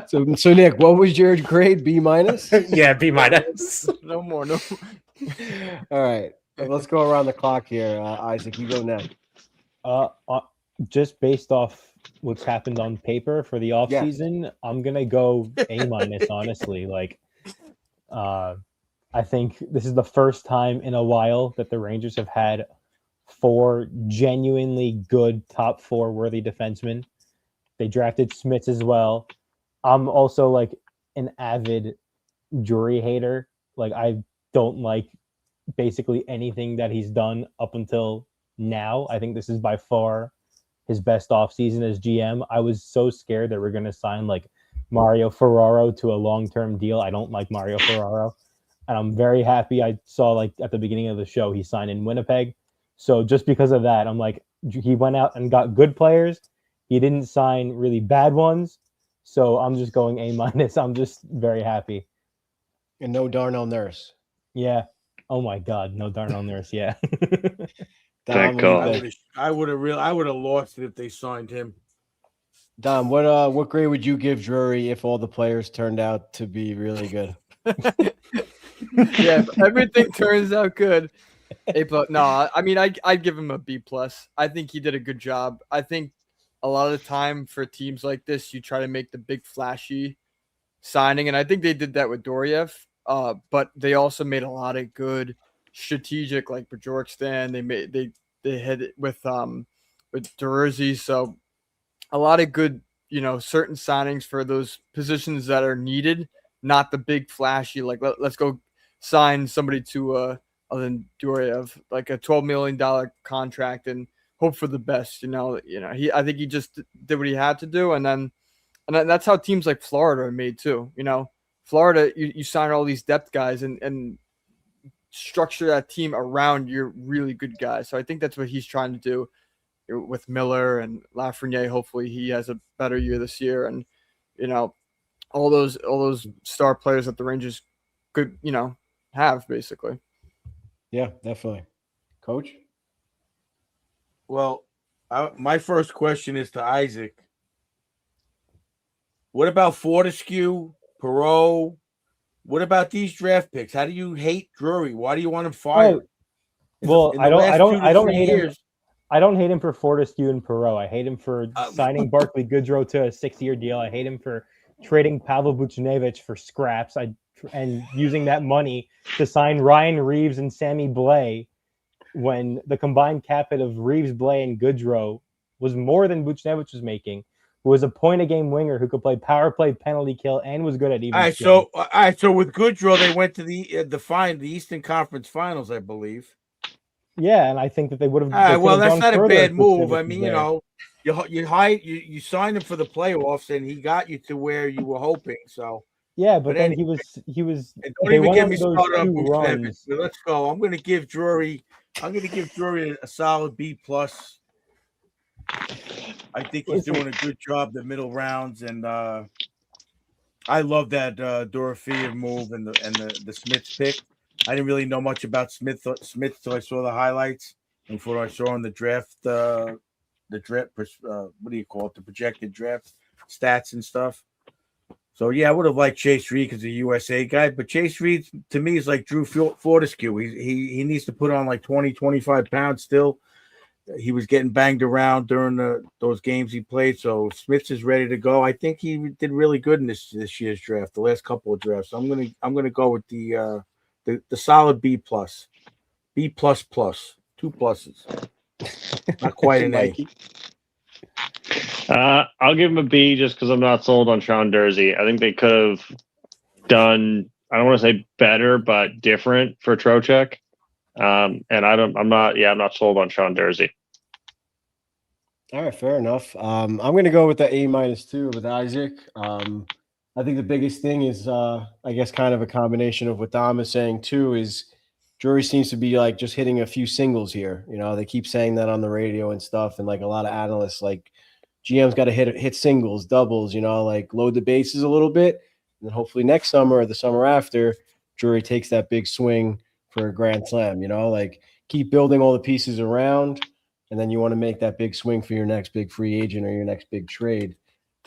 So Nick, what was your grade? B minus? Yeah, B minus. No more. No. All right, let's go around the clock here. Isaac, you go next. Just based off what's happened on paper for the offseason, I'm gonna go A minus. Honestly, like, I think this is the first time in a while that the Rangers have had 4 genuinely good top 4 worthy defensemen. They drafted Smits as well. I'm also like an avid Drury hater. Like, I don't like basically anything that he's done up until now. I think this is by far his best offseason as GM. I was so scared that we're going to sign like Mario Ferraro to a long-term deal. I don't like Mario Ferraro. And I'm very happy. I saw like at the beginning of the show, he signed in Winnipeg. So just because of that, I'm like, he went out and got good players. He didn't sign really bad ones. So I'm just going A minus. I'm just very happy. And no Darnell Nurse. Yeah. Oh my God. No Darnell Nurse. Yeah. Thank God. I would have lost it if they signed him. Dom, what grade would you give Drury if all the players turned out to be really good? Yeah, if everything turns out good. A plus. No, I mean, I'd give him a B plus. I think he did a good job. I think a lot of the time for teams like this, you try to make the big flashy signing, and I think they did that with Dorofeyev. But they also made a lot of good strategic, like Bjorkstan. They had it with Drury. So a lot of good, certain signings for those positions that are needed, not the big flashy, like let's go sign somebody to other than Dorofeyev, like a $12 million contract and hope for the best. I think he just did what he had to do, and that's how teams like Florida are made too. Florida, you sign all these depth guys and structure that team around your really good guys. So I think that's what he's trying to do with Miller and Lafreniere. Hopefully he has a better year this year, and all those star players that the Rangers could have basically. Yeah, definitely. Coach? Well, my first question is to Isaac. What about Fortescue, Perreault? What about these draft picks? How do you hate Drury? Why do you want him fired? Well, I don't hate him. I don't hate him for Fortescue and Perreault. I hate him for signing Barclay Goodrow to a 6-year deal. I hate him for trading Pavel Buchnevich for scraps and using that money to sign Ryan Reeves and Sammy Blais when the combined cap hit of Reeves, Blais, and Goodrow was more than Buchnevich was making, who was a point-a-game winger who could play power play, penalty kill, and was good at even. All right, so with Goodrow, they went to the Eastern Conference Finals, I believe. Yeah, and I think that they would have. Well, that's not a bad move. I mean, you signed him for the playoffs, and he got you to where you were hoping. So yeah, but then anyway, he was. Don't even get me started on Buchnevich. So let's go. I'm going to give Drury a solid B plus. I think he's doing a good job the middle rounds, and I love that Dorofeyev move and the Smits pick. I didn't really know much about Smith till I saw the highlights and what I saw on the draft. The draft, what do you call it? The projected draft stats and stuff. So yeah, I would have liked Chase Reed because he's a USA guy, but Chase Reed to me is like Drew Fortescue. He needs to put on like 20, 25 pounds still. He was getting banged around during those games he played. So Smith is ready to go. I think he did really good in this year's draft, the last couple of drafts. I'm gonna go with the solid B plus, B plus plus, 2 pluses, not quite an A. I'll give him a B just because I'm not sold on Sean Dursey. I think they could have done, I don't want to say better, but different for Trocheck. And I'm not sold on Sean Dursey. All right, fair enough. I'm going to go with the A-2 with Isaac. I think the biggest thing is, I guess, kind of a combination of what Dom is saying too. Is Drury seems to be like just hitting a few singles here. You know, they keep saying that on the radio and stuff, and like a lot of analysts, like GM's got to hit singles, doubles. You know, like load the bases a little bit, and then hopefully next summer or the summer after, Drury takes that big swing for a grand slam. You know, like keep building all the pieces around. And then you want to make that big swing for your next big free agent or your next big trade.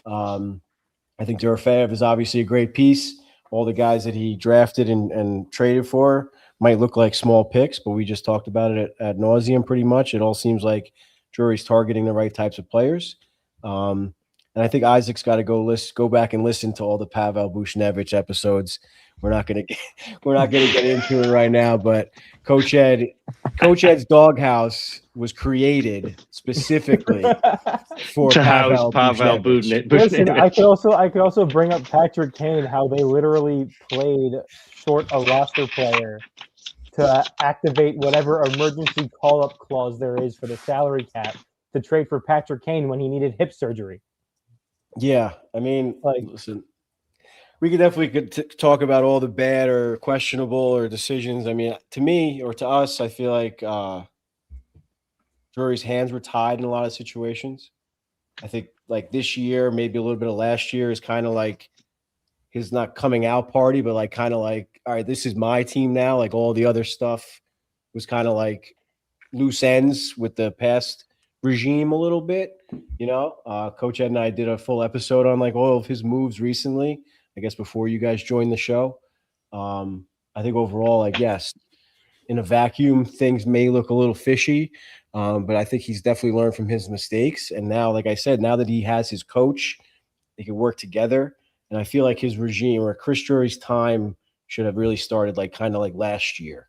I think Dorofeyev is obviously a great piece. All the guys that he drafted and traded for might look like small picks, but we just talked about it at nauseum pretty much. It all seems like Drury's targeting the right types of players. And I think Isaac's got to go back and listen to all the Pavel Buchnevich episodes. We're not gonna get into it right now, but Coach Ed's doghouse was created specifically for To house Pavel Pavel Buchnevich. Listen, I Buchnevich. could also bring up Patrick Kane, how they literally played short a roster player to activate whatever emergency call-up clause there is for the salary cap to trade for Patrick Kane when he needed hip surgery. Yeah, I mean, Like- listen, we could definitely talk about all the bad or questionable or decisions. I mean, to me or to us, I feel like Drury's hands were tied in a lot of situations. I think like this year, maybe a little bit of last year is kind of like his not coming out party, but like kind of like, all right, this is my team now. Like all the other stuff was kind of like loose ends with the past regime a little bit. You know, Coach Ed and I did a full episode on like all of his moves recently, I guess before you guys joined the show. I think overall, like, yes, in a vacuum, things may look a little fishy, but I think he's definitely learned from his mistakes. And now, like I said, now that he has his coach, they can work together. And I feel like his regime or Chris Drury's time should have really started like kind of like last year,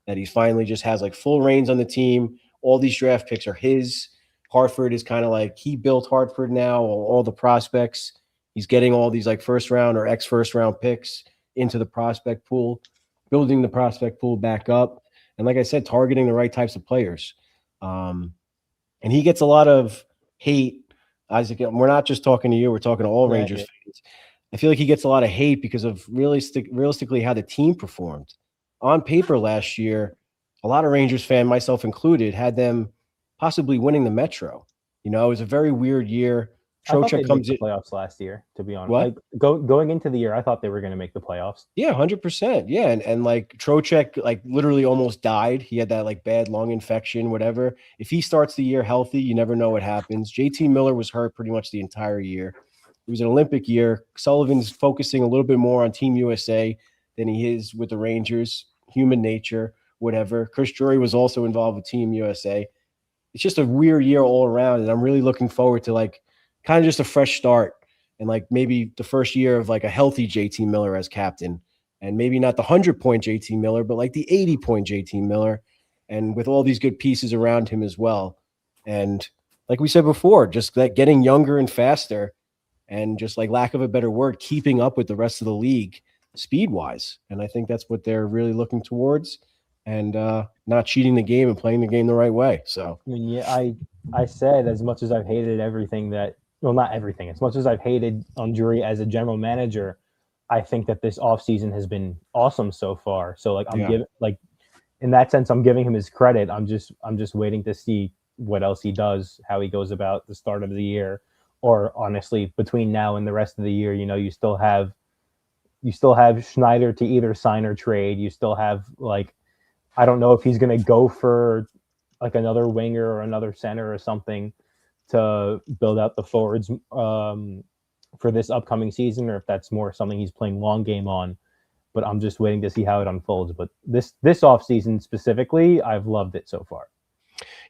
that he finally just has like full reins on the team. All these draft picks are his. Hartford is kind of like he built Hartford now, all the prospects. He's getting all these like first round or ex-first round picks into the prospect pool, building the prospect pool back up. And like I said, targeting the right types of players. And he gets a lot of hate. Isaac, we're not just talking to you, we're talking to all Rangers fans. I feel like he gets a lot of hate because of realistically how the team performed. On paper last year, a lot of Rangers fan, myself included, had them possibly winning the Metro. You know, it was a very weird year. I thought they Trocheck comes made in. the playoffs last year, to be honest. What? Like going into the year, I thought they were going to make the playoffs. Yeah, 100%. Yeah, and like Trocheck, like literally almost died. He had that like bad lung infection, whatever. If he starts the year healthy, you never know what happens. JT Miller was hurt pretty much the entire year. It was an Olympic year. Sullivan's focusing a little bit more on Team USA than he is with the Rangers. Human nature, whatever. Chris Drury was also involved with Team USA. It's just a weird year all around, and I'm really looking forward to like kind of just a fresh start and like maybe the first year of like a healthy JT Miller as captain, and maybe not the 100-point JT Miller, but like the 80-point JT Miller, and with all these good pieces around him as well. And like we said before, just like getting younger and faster, and just like lack of a better word, keeping up with the rest of the league speed-wise. And I think that's what they're really looking towards, and not cheating the game and playing the game the right way. So I mean, yeah, I said as much as I've hated everything that, well, not everything, as much as I've hated on Drury as a general manager, I think that this offseason has been awesome so far. So like giving, like in that sense, I'm giving him his credit. I'm just waiting to see what else he does, how he goes about the start of the year, or honestly, between now and the rest of the year, you know, you still have Schneider to either sign or trade. You still have like, I don't know if he's going to go for like another winger or another center or something to build out the forwards for this upcoming season or if that's more something he's playing long game on. But I'm just waiting to see how it unfolds. But this offseason specifically, I've loved it so far.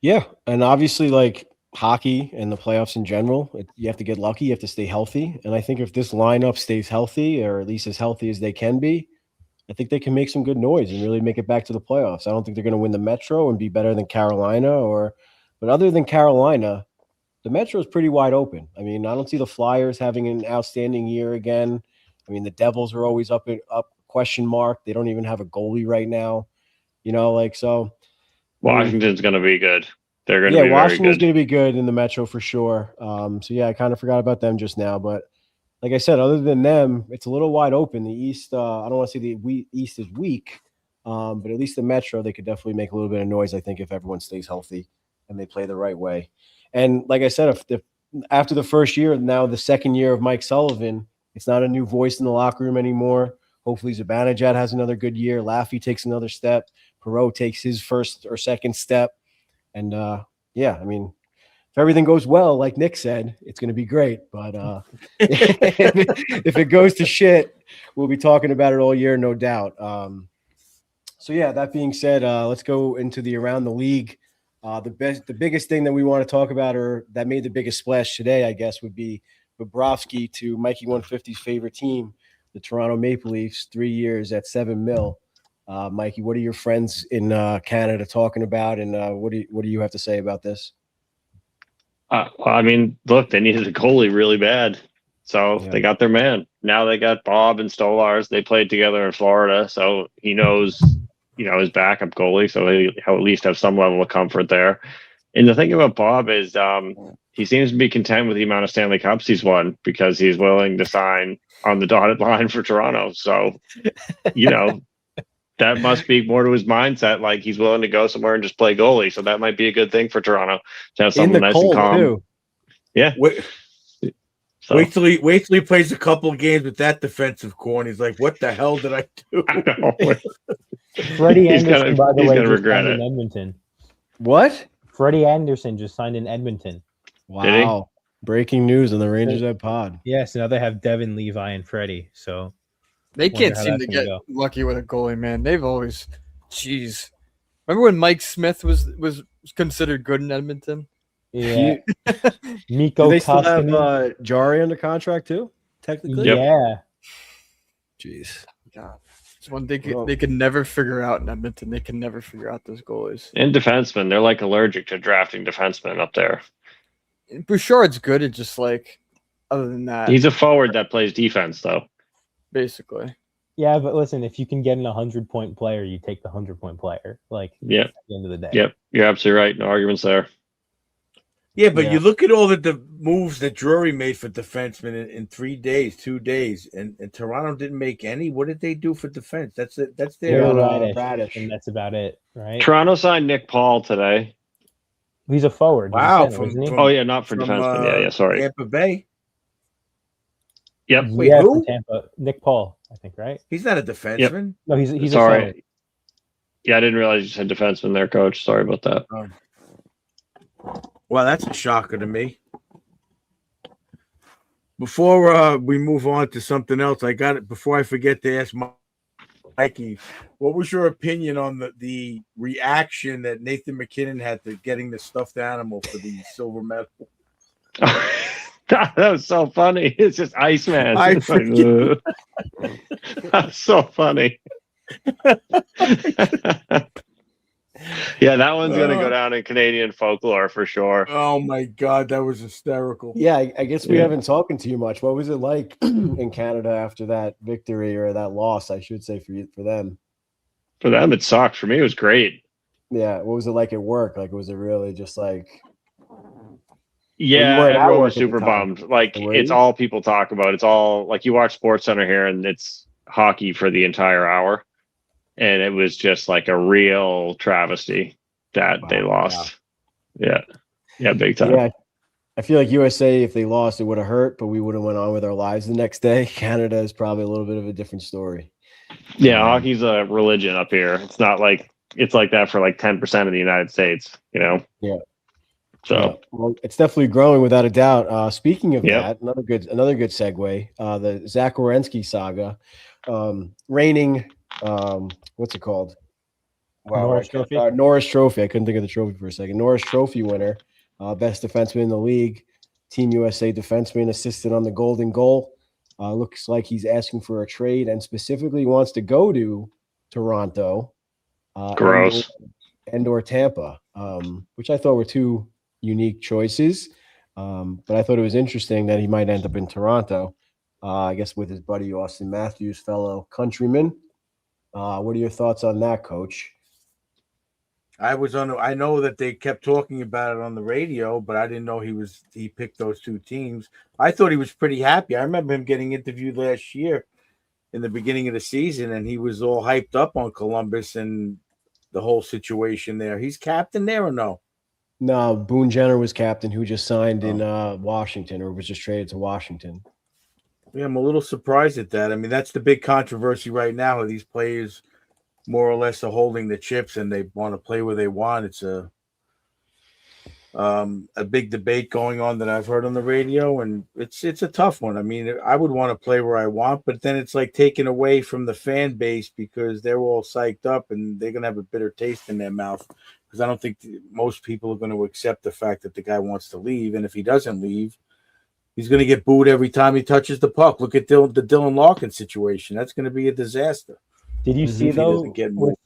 Yeah, and obviously, like hockey and the playoffs in general, you have to get lucky. You have to stay healthy. And I think if this lineup stays healthy, or at least as healthy as they can be, I think they can make some good noise and really make it back to the playoffs. I don't think they're going to win the Metro and be better than Carolina, but other than Carolina, the Metro is pretty wide open. I mean, I don't see the Flyers having an outstanding year again. I mean, the Devils are always up question mark. They don't even have a goalie right now. So Washington's going to be good. They're going to be Washington's very good. going to be good in the Metro for sure. I kind of forgot about them just now, but like I said, other than them, it's a little wide open. The East, I don't want to say the East is weak, but at least the Metro, they could definitely make a little bit of noise, I think, if everyone stays healthy and they play the right way. And like I said, if after the first year, now the second year of Mike Sullivan, it's not a new voice in the locker room anymore. Hopefully Zibanejad has another good year. Laffy takes another step. Perreault takes his first or second step. And, if everything goes well, like Nick said, it's going to be great. But if it goes to shit, we'll be talking about it all year, no doubt. That being said, let's go into the around the league. The biggest thing that we want to talk about, or that made the biggest splash today, I guess, would be Bobrovsky to Mikey 150's favorite team, the Toronto Maple Leafs, 3 years at $7 million. Mikey, what are your friends in Canada talking about, and what do you have to say about this? Look, they needed a goalie really bad, so they got their man. Now they got Bob and Stolarz. They played together in Florida, so he knows, his backup goalie, so he'll at least have some level of comfort there. And the thing about Bob is he seems to be content with the amount of Stanley Cups he's won because he's willing to sign on the dotted line for Toronto. So, that must be more to his mindset. Like he's willing to go somewhere and just play goalie. So that might be a good thing for Toronto to have something nice and calm. Too. Yeah. Wait till he plays a couple of games with that defensive core, and he's like, "What the hell did I do?" Freddie Anderson, by the way, just regret signed in Edmonton. What? Freddie Anderson just signed in Edmonton. Wow! Breaking news on the Rangers Ed Pod. Yes, now they have Devin, Levi, and Freddie. So. They can't seem to get lucky with a goalie, man. They've always, jeez. Remember when Mike Smith was considered good in Edmonton? Yeah. Mikko Do they still have Jari under contract too? Technically, yeah. Jeez. God, it's one they could never figure out in Edmonton. They can never figure out those goalies. And defensemen, they're like allergic to drafting defensemen up there. Bouchard's good at just like, other than that, he's a forward that plays defense though. Basically. Yeah, but listen, if you can get an 100-point player, you take the 100-point player. Like, at the end of the day. Yep, you're absolutely right. No arguments there. Yeah, but you look at all the moves that Drury made for defensemen in 3 days, 2 days, and Toronto didn't make any. What did they do for defense? That's it. That's their Radish, and that's about it, right? Toronto signed Nick Paul today. He's a forward. Wow. Not for defenseman. Sorry. Tampa Bay. Yep. Wait, who? Tampa. Nick Paul, I think, right? He's not a defenseman. Yep. No, he's sorry. a forward. Yeah, I didn't realize you said defenseman there, Coach. Sorry about that. Well, that's a shocker to me. Before we move on to something else, before I forget to ask Mikey, what was your opinion on the reaction that Nathan McKinnon had to getting the stuffed animal for the silver medal? That was so funny. It's just Iceman. That's so funny. Yeah, that one's going to go down in Canadian folklore for sure. Oh, my God. That was hysterical. Yeah, I guess we haven't talked to you much. What was it like in Canada after that victory or that loss, I should say, for them? For them, it sucked. For me, it was great. Yeah. What was it like at work? Like, was it really just like... Yeah, everyone was super bummed. Like, it's all people talk about. It's all, like, you watch SportsCenter here, and it's hockey for the entire hour. And it was just like a real travesty that they lost. Wow. Yeah, big time. Yeah, I feel like USA, if they lost, it would have hurt, but we would have went on with our lives the next day. Canada is probably a little bit of a different story. Yeah, hockey's a religion up here. It's not like it's like that for like 10% of the United States, Yeah. So well, it's definitely growing without a doubt. Speaking of Yep. that, another good segue. The Zach Werenski saga, reigning, what's it called? Wow, Norris Trophy? Norris Trophy. I couldn't think of the trophy for a second. Norris Trophy winner, best defenseman in the league, Team USA defenseman, assisted on the golden goal. Looks like he's asking for a trade and specifically wants to go to Toronto, gross. and or Tampa, which I thought were two unique choices. But I thought it was interesting that he might end up in Toronto, I guess with his buddy Austin Matthews, fellow countryman. What are your thoughts on that, Coach? I know that they kept talking about it on the radio, but I didn't know he picked those two teams. I thought he was pretty happy. I remember him getting interviewed last year in the beginning of the season, and he was all hyped up on Columbus and the whole situation there. He's captain there or no? No, Boone Jenner was captain, who just signed in Washington, or was just traded to Washington. Yeah, I'm a little surprised at that. I mean, that's the big controversy right now. These players more or less are holding the chips and they want to play where they want. It's a big debate going on that I've heard on the radio, and it's a tough one. I mean, I would want to play where I want, but then it's like taken away from the fan base because they're all psyched up and they're going to have a bitter taste in their mouth, because I don't think most people are going to accept the fact that the guy wants to leave. And if he doesn't leave, he's going to get booed every time he touches the puck. Look at the Dylan Larkin situation. That's going to be a disaster. Did you see, If he though, doesn't get moved.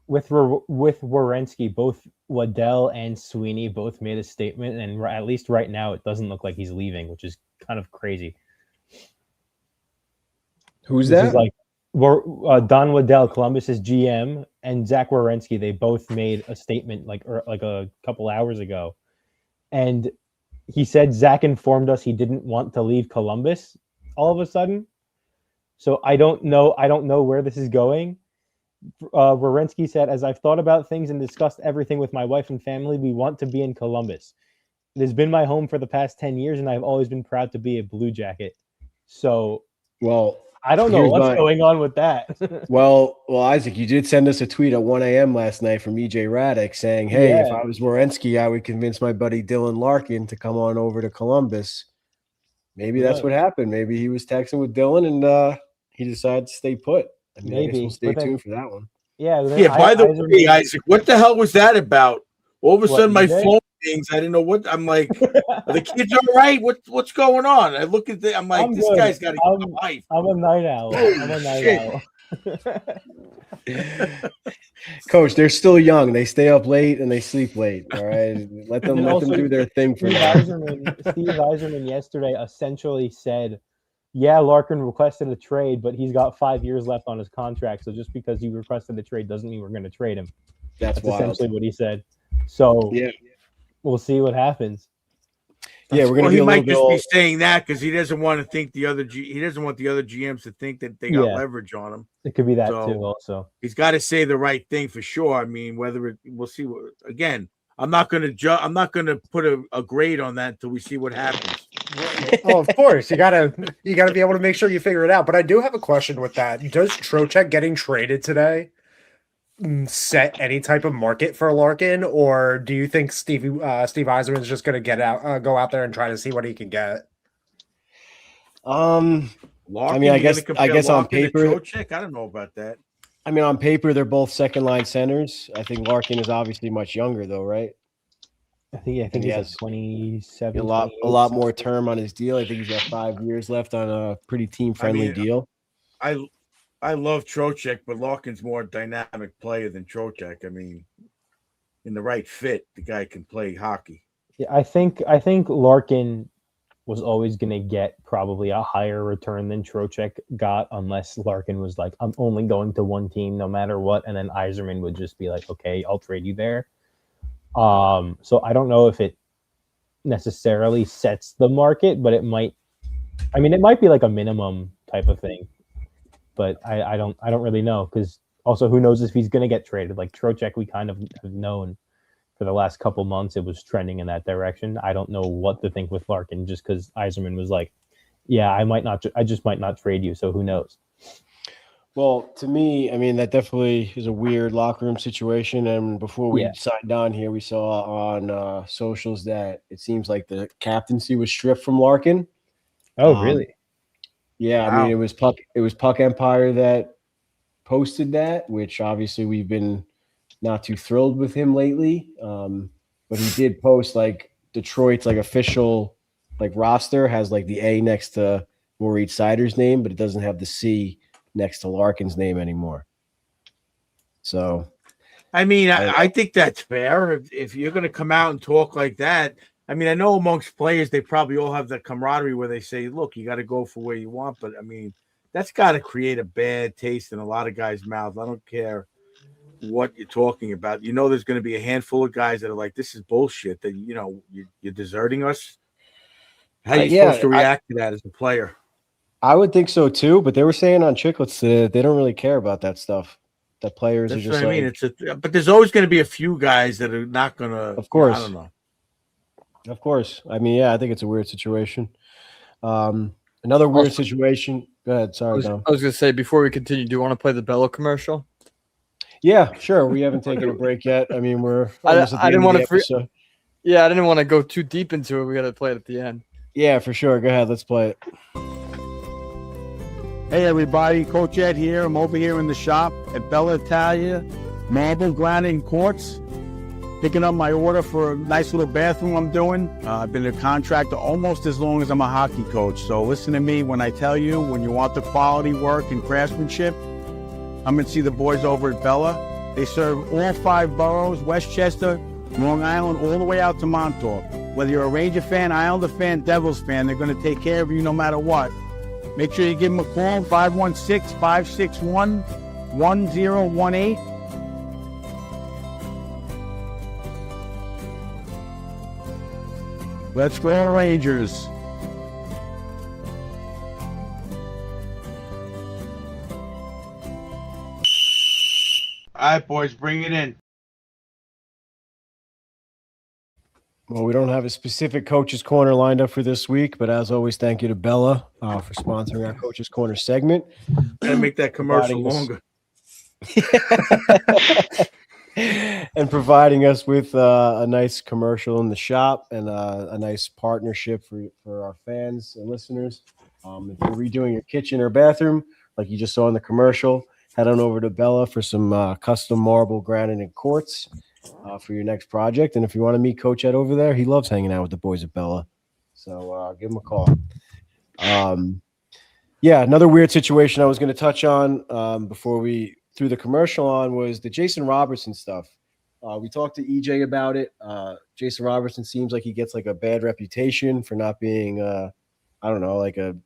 with Werenski, both Waddell and Sweeney both made a statement, and at least right now it doesn't look like he's leaving, which is kind of crazy. Who's This that? is like Don Waddell, Columbus's GM, and Zach Werenski. They both made a statement like a couple hours ago, and he said Zach informed us he didn't want to leave Columbus all of a sudden. So I don't know where this is going. Werenski said, as I've thought about things and discussed everything with my wife and family, we want to be in Columbus. It has been my home for the past 10 years, and I've always been proud to be a Blue Jacket. So, Well, I don't know what's going on with that. well, Isaac, you did send us a tweet at 1 a.m. last night from EJ Raddick saying, hey, if I was Werenski, I would convince my buddy Dylan Larkin to come on over to Columbus. Maybe that's what happened. Maybe he was texting with Dylan and he decided to stay put. I mean, I guess we'll stay tuned for that one. Yeah. By the way, Isaac, what the hell was that about? All of a sudden, my phone things. I didn't know what. I'm like, are the kids all right? What's going on? I look at I'm like, this guy's got a life. I'm a night owl. I'm a night owl. Coach, they're still young. They stay up late and they sleep late. All right, let them do their thing for now. Steve Yzerman yesterday essentially said, yeah, Larkin requested a trade, but he's got 5 years left on his contract. So just because he requested a trade doesn't mean we're going to trade him. That's essentially what he said. So we'll see what happens. Yeah, we're going to. He might just be saying that because he doesn't want to think he doesn't want the other GMs to think that they got leverage on him. It could be that too. Also, he's got to say the right thing for sure. I mean, we'll see. Again, I'm not going to put a grade on that until we see what happens. Oh, of course, you gotta be able to make sure you figure it out. But I do have a question with that. Does Trocheck getting traded today set any type of market for Larkin, or do you think Steve Yzerman is just going to go out there and try to see what he can get? Larkin, I mean, I guess on paper, Trocheck, I don't know about that. I mean, on paper, they're both second line centers. I think Larkin is obviously much younger, though, right? I think he has 27. A lot more term on his deal. I think he's got 5 years left on a pretty team-friendly deal. I love Trocheck, but Larkin's more dynamic player than Trocheck. I mean, in the right fit, the guy can play hockey. Yeah, I think Larkin was always going to get probably a higher return than Trocheck got, unless Larkin was like, I'm only going to one team no matter what, and then Yzerman would just be like, okay, I'll trade you there. So I don't know if it necessarily sets the market, but it might be like a minimum type of thing. But I don't really know, because also who knows if he's going to get traded. Like Trocheck, we kind of have known for the last couple months it was trending in that direction. I don't know what to think with Larkin, just because Yzerman was like, yeah, I just might not trade you. So who knows? Well, to me, I mean, that definitely is a weird locker room situation. And before we Yeah. signed on here, we saw on socials that it seems like the captaincy was stripped from Larkin. Oh, Um, really? Yeah, I mean, Wow. it was Puck Empire that posted that, which obviously we've been not too thrilled with him lately. But he did post like Detroit's like official like roster has like the A next to Maurice Sider's name, but it doesn't have the C next to Larkin's name anymore. So I mean, I don't I think that's fair. If you're going to come out and talk like that, I mean, I know amongst players, they probably all have the camaraderie where they say, look, you got to go for where you want. But I mean, that's got to create a bad taste in a lot of guys' mouths. I don't care what you're talking about. You know, there's going to be a handful of guys that are like, this is bullshit, that, you know, you're deserting us. How are you supposed to react to that as a player? I would think so too. But they were saying on Chicklets that they don't really care about that stuff. That players That's are just what I mean. like, But there's always going to be a few guys that are not going to, of course, I don't know. of course. I mean, yeah, I think it's a weird situation. Another weird Also- situation. Go ahead. I Sorry, was, Dom. I was gonna say before we continue, do you want to play the Bella commercial? Yeah, sure. We haven't taken a break yet. I mean, we're almost at the I didn't end of want the to. episode. Yeah, I didn't want to go too deep into it. We got to play it at the end. Yeah, for sure. Go ahead. Let's play it. Hey everybody, Coach Ed here. I'm over here in the shop at Bella Italia, Marble Granite and Quartz, picking up my order for a nice little bathroom I'm doing. I've been a contractor almost as long as I'm a hockey coach. So listen to me when I tell you, when you want the quality work and craftsmanship, I'm going to see the boys over at Bella. They serve all 5 boroughs, Westchester, Long Island, all the way out to Montauk. Whether you're a Ranger fan, Islander fan, Devils fan, they're going to take care of you no matter what. Make sure you give them a call, 516-561-1018. Let's go, Rangers. All right, boys, bring it in. Well, we don't have a specific Coach's Corner lined up for this week, but as always, thank you to Bella for sponsoring our Coach's Corner segment. Gotta make that commercial Providing longer. and providing us with a nice commercial in the shop and a nice partnership for our fans and listeners. If you're redoing your kitchen or bathroom, like you just saw in the commercial, head on over to Bella for some custom marble, granite, and quartz for your next project. And if you want to meet Coach Ed over there, he loves hanging out with the boys at Bella. So give him a call. Yeah, another weird situation I was going to touch on before we threw the commercial on was the Jason Robertson stuff. We talked to EJ about it. Jason Robertson seems like he gets like a bad reputation for not being, I don't know, like a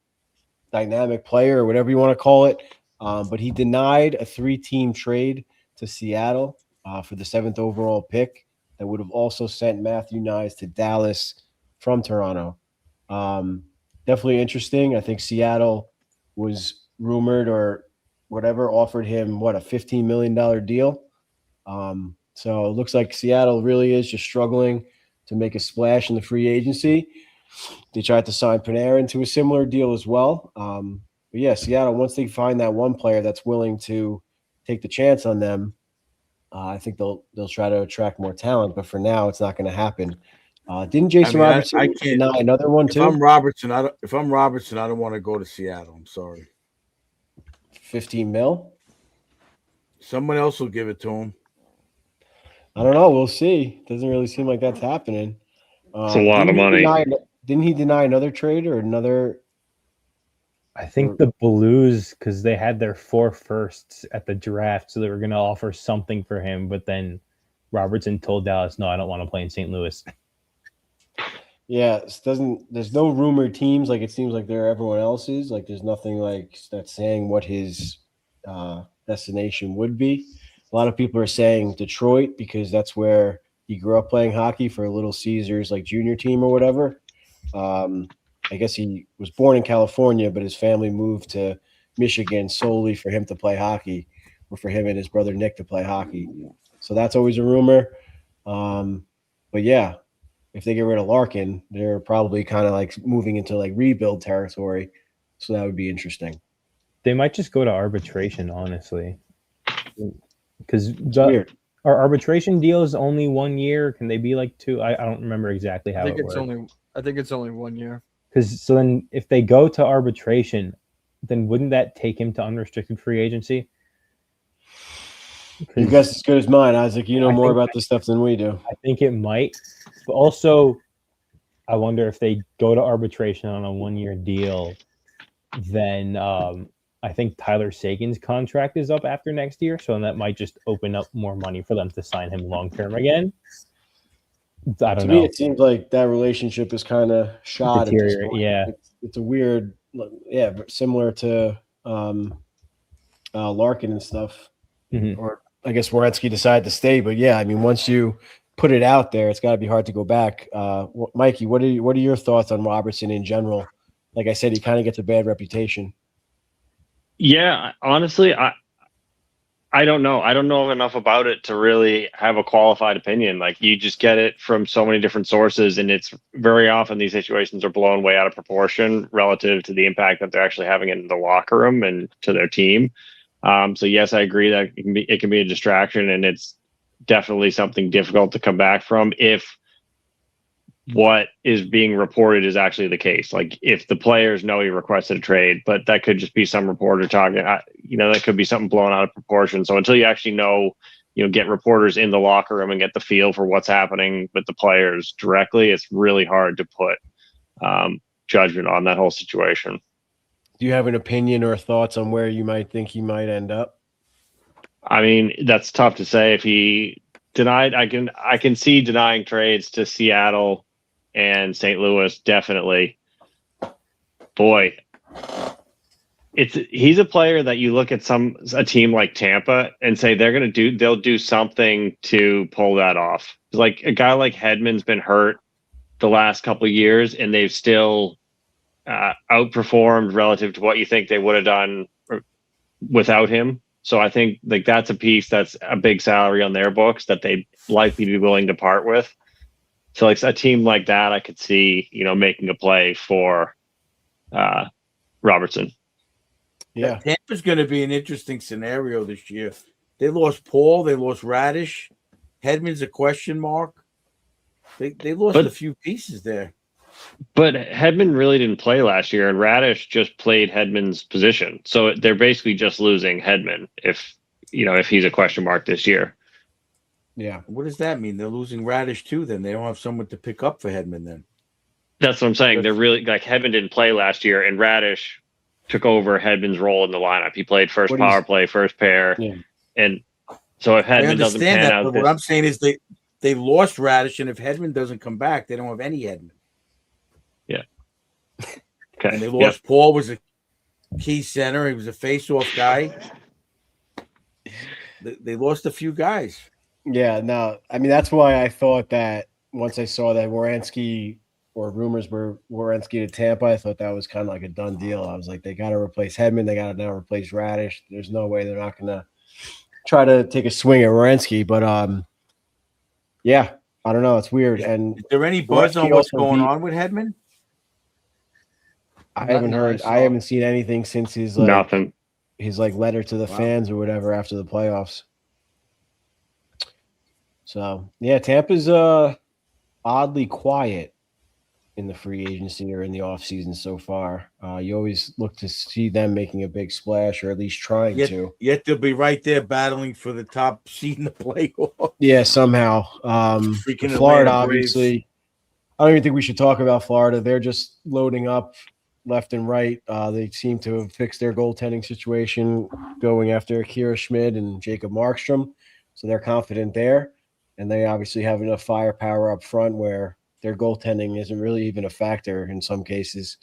dynamic player or whatever you want to call it. But he denied a 3-team trade to Seattle for the 7th overall pick that would have also sent Matthew Nyes to Dallas from Toronto. Definitely interesting. I think Seattle was rumored or whatever offered him a $15 million deal. So it looks like Seattle really is just struggling to make a splash in the free agency. They tried to sign Panarin to a similar deal as well. But yeah, Seattle, once they find that one player that's willing to take the chance on them, I think they'll try to attract more talent. But for now, it's not going to happen. Didn't Jason Robertson I can't deny another one too? If I'm Robertson, I don't want to go to Seattle. I'm sorry. 15 mil? Someone else will give it to him. I don't know. We'll see. Doesn't really seem like that's happening. It's a lot of money. Didn't he deny another trade or another? I think the Blues, because they had their 4 firsts at the draft, so they were going to offer something for him. But then Robertson told Dallas, "No, I don't want to play in St. Louis." Yeah, there's no rumored teams like it seems like there everyone else is. Like there's nothing like that's saying what his destination would be. A lot of people are saying Detroit because that's where he grew up playing hockey for Little Caesars like junior team or whatever. I guess he was born in California, but his family moved to Michigan solely for him to play hockey, or for him and his brother Nick to play hockey. So that's always a rumor. But yeah, if they get rid of Larkin, they're probably kind of like moving into like rebuild territory. So that would be interesting. They might just go to arbitration, honestly, because Weird. our arbitration deal is only 1 year. Can they be like 2? I don't remember exactly how I think it it's works. only 1 year. Because so then, if they go to arbitration, then wouldn't that take him to unrestricted free agency? Your guess is as good as mine, Isaac. You know I more think- about this stuff than we do. I think it might, but also, I wonder if they go to arbitration on a 1-year deal, then I think Tyler Sagan's contract is up after next year, so that might just open up more money for them to sign him long term again. I To don't me, know. it seems like that relationship is kind of shot at this Deteriorate, point. yeah. It's a weird, similar to Larkin and stuff. Mhm. Or I guess Werenski decided to stay, but yeah, I mean, once you put it out there, it's got to be hard to go back. Mikey, what are your thoughts on Robertson in general? Like I said, he kind of gets a bad reputation. Yeah, honestly, I don't know. I don't know enough about it to really have a qualified opinion. Like, you just get it from so many different sources, and it's very often these situations are blown way out of proportion relative to the impact that they're actually having in the locker room and to their team. So yes, I agree that it can be a distraction, and it's definitely something difficult to come back from if what is being reported is actually the case. Like, if the players know he requested a trade, but that could just be some reporter talking, that could be something blown out of proportion. So until you actually know, get reporters in the locker room and get the feel for what's happening with the players directly, it's really hard to put judgment on that whole situation. Do you have an opinion or thoughts on where you might think he might end up? I mean, that's tough to say. If he denied, I can see denying trades to Seattle and St. Louis, definitely. Boy, he's a player that you look at a team like Tampa and say they'll do something to pull that off. Like, a guy like Hedman's been hurt the last couple of years, and they've still outperformed relative to what you think they would have done without him. So I think, like, that's a piece that's a big salary on their books that they'd likely be willing to part with. So, like, a team like that, I could see, making a play for Robertson. Yeah. Tampa's going to be an interesting scenario this year. They lost Paul. They lost Radish. Hedman's a question mark. They lost a few pieces there. But Hedman really didn't play last year, and Radish just played Hedman's position. So they're basically just losing Hedman if he's a question mark this year. Yeah. What does that mean? They're losing Radish too, then. They don't have someone to pick up for Hedman then. That's what I'm saying. They're really, like, Hedman didn't play last year, and Radish took over Hedman's role in the lineup. He played first power play, first pair. Yeah. And so if Hedman doesn't pan that, out, but what I'm saying is they lost Radish, and if Hedman doesn't come back, they don't have any Hedman. Yeah. Okay. And they lost Paul, was a key center. He was a face-off guy. They lost a few guys. Yeah, no, I mean, that's why I thought that once I saw that Werenski, or rumors were Werenski to Tampa, I thought that was kind of like a done deal. I was like, they got to replace Hedman. They got to now replace Radish. There's no way they're not going to try to take a swing at Werenski. But, yeah, I don't know. It's weird. And is there any buzz on what's going on with Hedman? I haven't heard. I haven't seen anything since his nothing. His letter to the fans or whatever after the playoffs. So yeah, Tampa's oddly quiet in the free agency or in the offseason so far. You always look to see them making a big splash or at least trying to. Yet they'll be right there battling for the top seed in the playoff. Yeah, somehow. Florida, obviously. I don't even think we should talk about Florida. They're just loading up left and right. They seem to have fixed their goaltending situation, going after Akira Schmid and Jacob Markstrom. So they're confident there. And they obviously have enough firepower up front where their goaltending isn't really even a factor in some cases.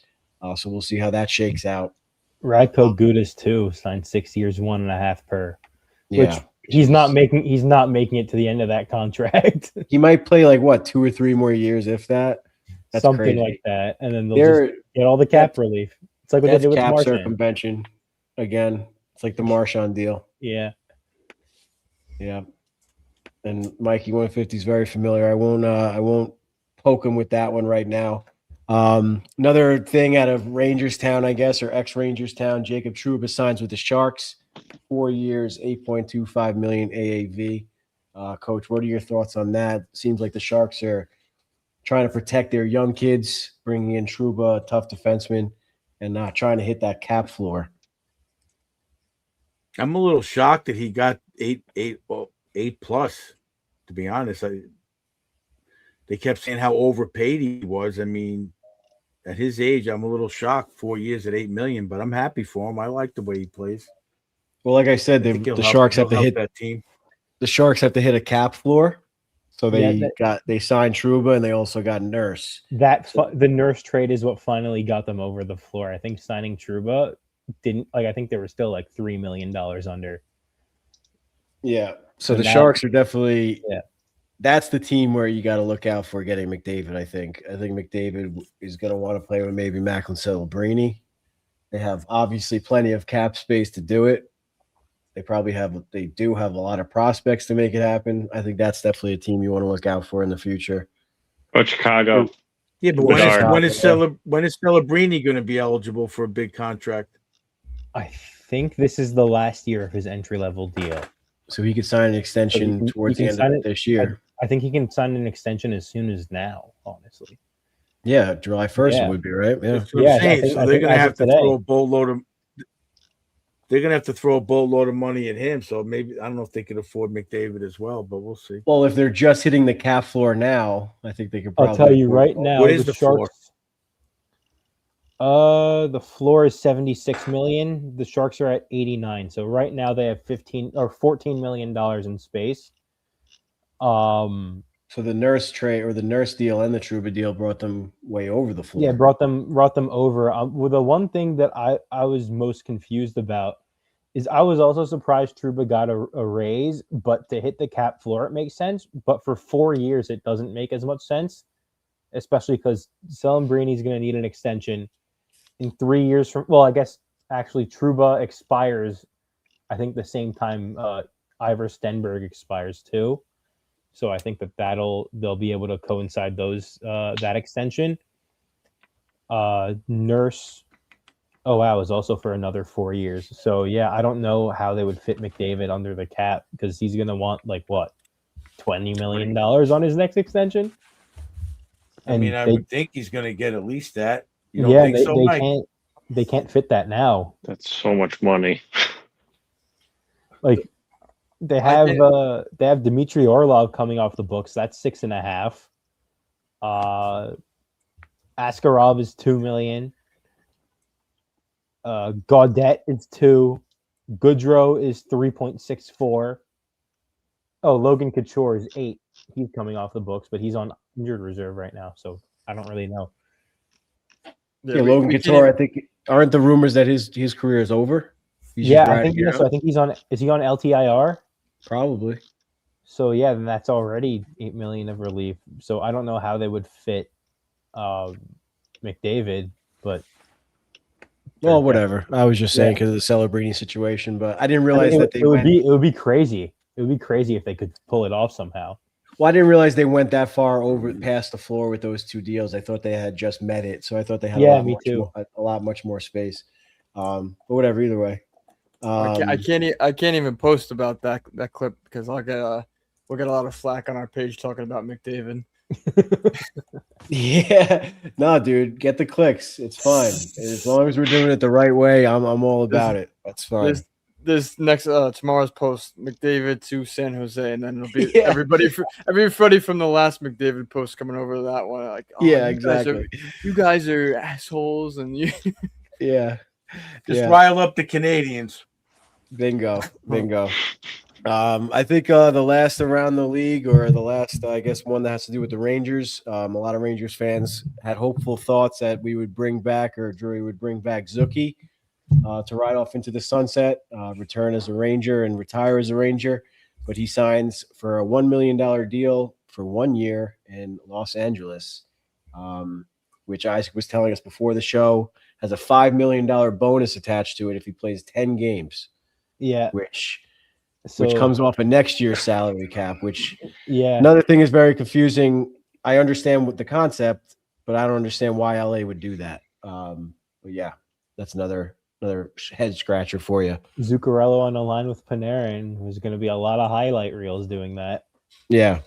So we'll see how that shakes out. Radko Gudas too signed 6 years, 1.5 per. Yeah. Which he's not making it to the end of that contract. He might play 2 or 3 more years, if that. That's something crazy. Like that, and then they'll just get all the cap relief. It's like what they did with cap Marchand. Circumvention. Again, it's like the Marchand deal. Yeah. And Mikey 150 is very familiar. I won't poke him with that one right now. Another thing out of Rangers Town, I guess, or ex-Rangers Town, Jacob Trouba signs with the Sharks, 4 years, 8.25 million AAV. Coach, what are your thoughts on that? Seems like the Sharks are trying to protect their young kids, bringing in Trouba, a tough defenseman, and not trying to hit that cap floor. I'm a little shocked that he got eight plus. To be honest, they kept saying how overpaid he was. I mean, at his age, I'm a little shocked. 4 years at $8 million, but I'm happy for him. I like the way he plays. Well, like I said, the Sharks have to hit that team. The Sharks have to hit a cap floor, so they signed Trouba and they also got Nurse. The Nurse trade is what finally got them over the floor. I think signing Trouba didn't I think they were still like $3 million under. Yeah. So the Sharks are definitely that's the team where you got to look out for getting McDavid. I think McDavid is going to want to play with maybe Macklin Celebrini. They have obviously plenty of cap space to do it. They do have a lot of prospects to make it happen. I think that's definitely a team you want to look out for in the future. But Chicago. Yeah, but when is Celebrini going to be eligible for a big contract? I think this is the last year of his entry-level deal. So he could sign an extension towards the end of this year. I think he can sign an extension as soon as now, honestly. Yeah, July 1st it would be, right? Yeah. That's what I'm saying. So they're going to have to throw a boatload of They're going to have to throw a boatload of money at him. So maybe, I don't know if they could afford McDavid as well, but we'll see. Well, if they're just hitting the cap floor now, I think they could probably. I'll tell you right now. What is the floor? The floor is 76 million. The Sharks are at 89. So right now they have $14 million in space. So the Nurse trade or the Nurse deal and the Trouba deal brought them way over the floor. Yeah, brought them over. Well, the one thing that I was most confused about is I was also surprised Trouba got a raise, but to hit the cap floor it makes sense. But for 4 years it doesn't make as much sense, especially because Celebrini is going to need an extension in 3 years from. Well, I guess actually Trouba expires, I think the same time Ivor Stenberg expires too. So I think they'll be able to coincide those that extension. Nurse, is also for another 4 years. So yeah, I don't know how they would fit McDavid under the cap because he's gonna want $20 million on his next extension. And I would think he's gonna get at least that. You don't think so, Mike? They can't fit that now. That's so much money. They have Dmitry Orlov coming off the books. That's 6.5. Askarov is $2 million. Gaudette is $2 million. Goodrow is 3.64. Oh, Logan Couture is $8 million. He's coming off the books, but he's on injured reserve right now, so I don't really know. Yeah, Logan Couture. I think aren't the rumors that his career is over? I think yes. I think he's on. Is he on LTIR? Probably. So yeah, then that's already $8 million of relief. So I don't know how they would fit McDavid, but well, whatever. I was just saying because of the Celebrini situation, but I didn't realize it would be crazy. It would be crazy if they could pull it off somehow. Well, I didn't realize they went that far over past the floor with those two deals. I thought they had just met it, so I thought they had a lot much more space. But whatever, either way. I can't even post about that clip because we'll get a lot of flack on our page talking about McDavid. Yeah, no, dude, get the clicks. It's fine as long as we're doing it the right way. I'm all about it. That's fine. This next tomorrow's post, McDavid to San Jose, and then it'll be everybody from the last McDavid post coming over to that one. Like, exactly. You guys are assholes, and you. Yeah. Just rile up the Canadians. Bingo. I think the last around the league, or the last, I guess, one that has to do with the Rangers. A lot of Rangers fans had hopeful thoughts that we would bring back, or Drury would bring back Zuki to ride off into the sunset, return as a Ranger and retire as a Ranger. But he signs for a $1 million deal for 1 year in Los Angeles, which Isaac was telling us before the show has a $5 million bonus attached to it if he plays 10 games. Yeah. Which comes off of next year's salary cap, which another thing is very confusing. I understand what the concept. but I don't understand why LA would do that. But yeah, that's another head scratcher for you. Zuccarello on the line with Panarin. There's going to be a lot of highlight reels doing that. Yeah.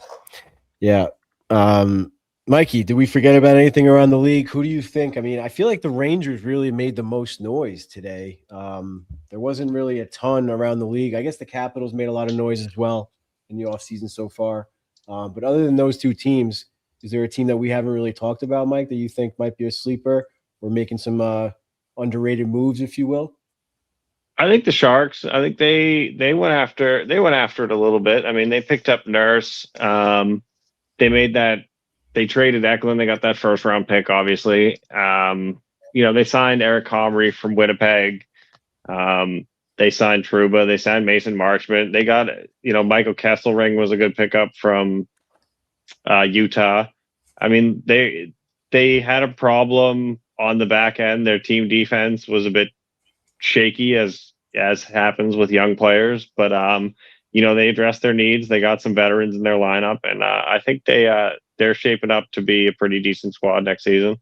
Mikey, did we forget about anything around the league? Who do you think? I mean, I feel like the Rangers really made the most noise today. There wasn't really a ton around the league. I guess the Capitals made a lot of noise as well in the offseason so far. But other than those two teams, is there a team that we haven't really talked about, Mike, that you think might be a sleeper or making some underrated moves, if you will? I think the Sharks. I think they went after it a little bit. I mean, they picked up Nurse. They traded Eklund. They got that first round pick, obviously. They signed Eric Comrie from Winnipeg. They signed Trouba. They signed Mason Marchment. They got, Michael Kesselring was a good pickup from Utah. I mean, they had a problem on the back end. Their team defense was a bit shaky, as happens with young players, but they addressed their needs. They got some veterans in their lineup, and I think they're shaping up to be a pretty decent squad next season.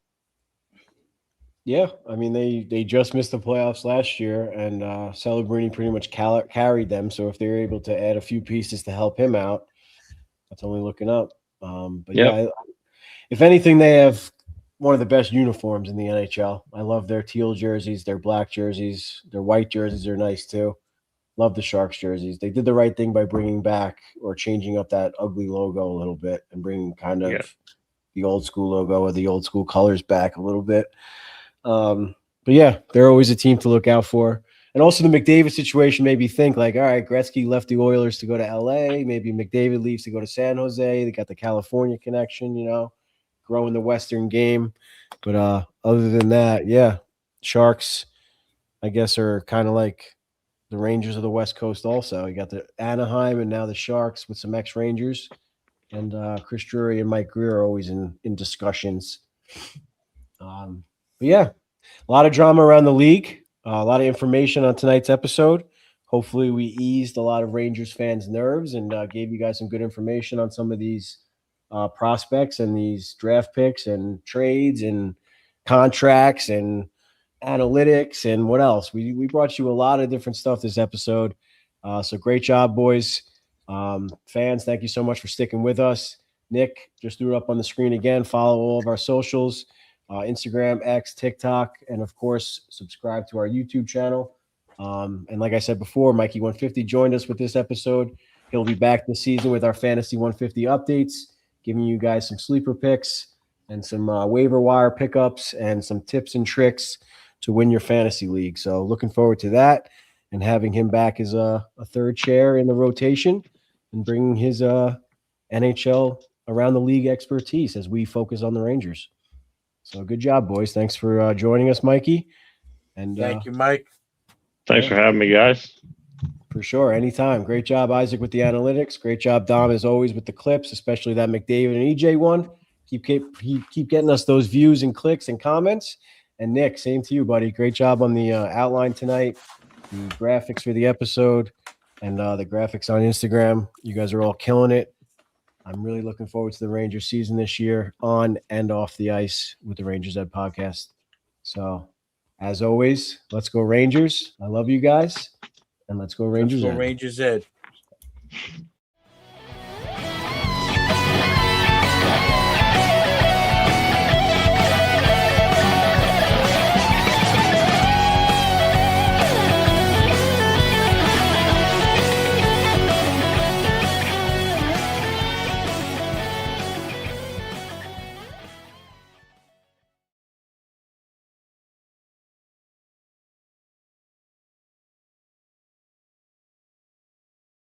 Yeah, I mean they just missed the playoffs last year, and Celebrini pretty much carried them. So if they're able to add a few pieces to help him out, that's only looking up. Yeah, if anything, they have one of the best uniforms in the NHL. I love their teal jerseys, their black jerseys, their white jerseys are nice too. Love the Sharks jerseys. They did the right thing by bringing back or changing up that ugly logo a little bit and bringing kind of the old school logo or the old school colors back a little bit. But yeah, they're always a team to look out for. And also the McDavid situation made me think like, all right, Gretzky left the Oilers to go to LA. Maybe McDavid leaves to go to San Jose. They got the California connection, growing the Western game. But other than that, yeah, Sharks, I guess, are kind of like the Rangers of the West Coast also. You got the Anaheim and now the Sharks with some ex-Rangers. And Chris Drury and Mike Greer are always in discussions. But yeah, a lot of drama around the league. A lot of information on tonight's episode. Hopefully we eased a lot of Rangers fans' nerves and gave you guys some good information on some of these prospects and these draft picks and trades and contracts and analytics and what else. We brought you a lot of different stuff this episode. So great job, boys. Fans, thank you so much for sticking with us. Nick just threw it up on the screen again. Follow all of our socials. Instagram, X, TikTok, and of course, subscribe to our YouTube channel. And like I said before, Mikey 150 joined us with this episode. He'll be back this season with our Fantasy 150 updates, giving you guys some sleeper picks and some waiver wire pickups and some tips and tricks to win your fantasy league. So looking forward to that and having him back as a third chair in the rotation and bringing his NHL around the league expertise as we focus on the Rangers. So good job, boys. Thanks for joining us, Mikey. And thank you, Mike. Thanks for having me, guys. For sure. Anytime. Great job, Isaac, with the analytics. Great job, Dom, as always, with the clips, especially that McDavid and EJ one. Keep getting us those views and clicks and comments. And Nick, same to you, buddy. Great job on the outline tonight, the graphics for the episode, and the graphics on Instagram. You guys are all killing it. I'm really looking forward to the Rangers season this year, on and off the ice with the Rangers Ed podcast. So, as always, let's go Rangers. I love you guys, and let's go Rangers. Let's go Rangers Ed.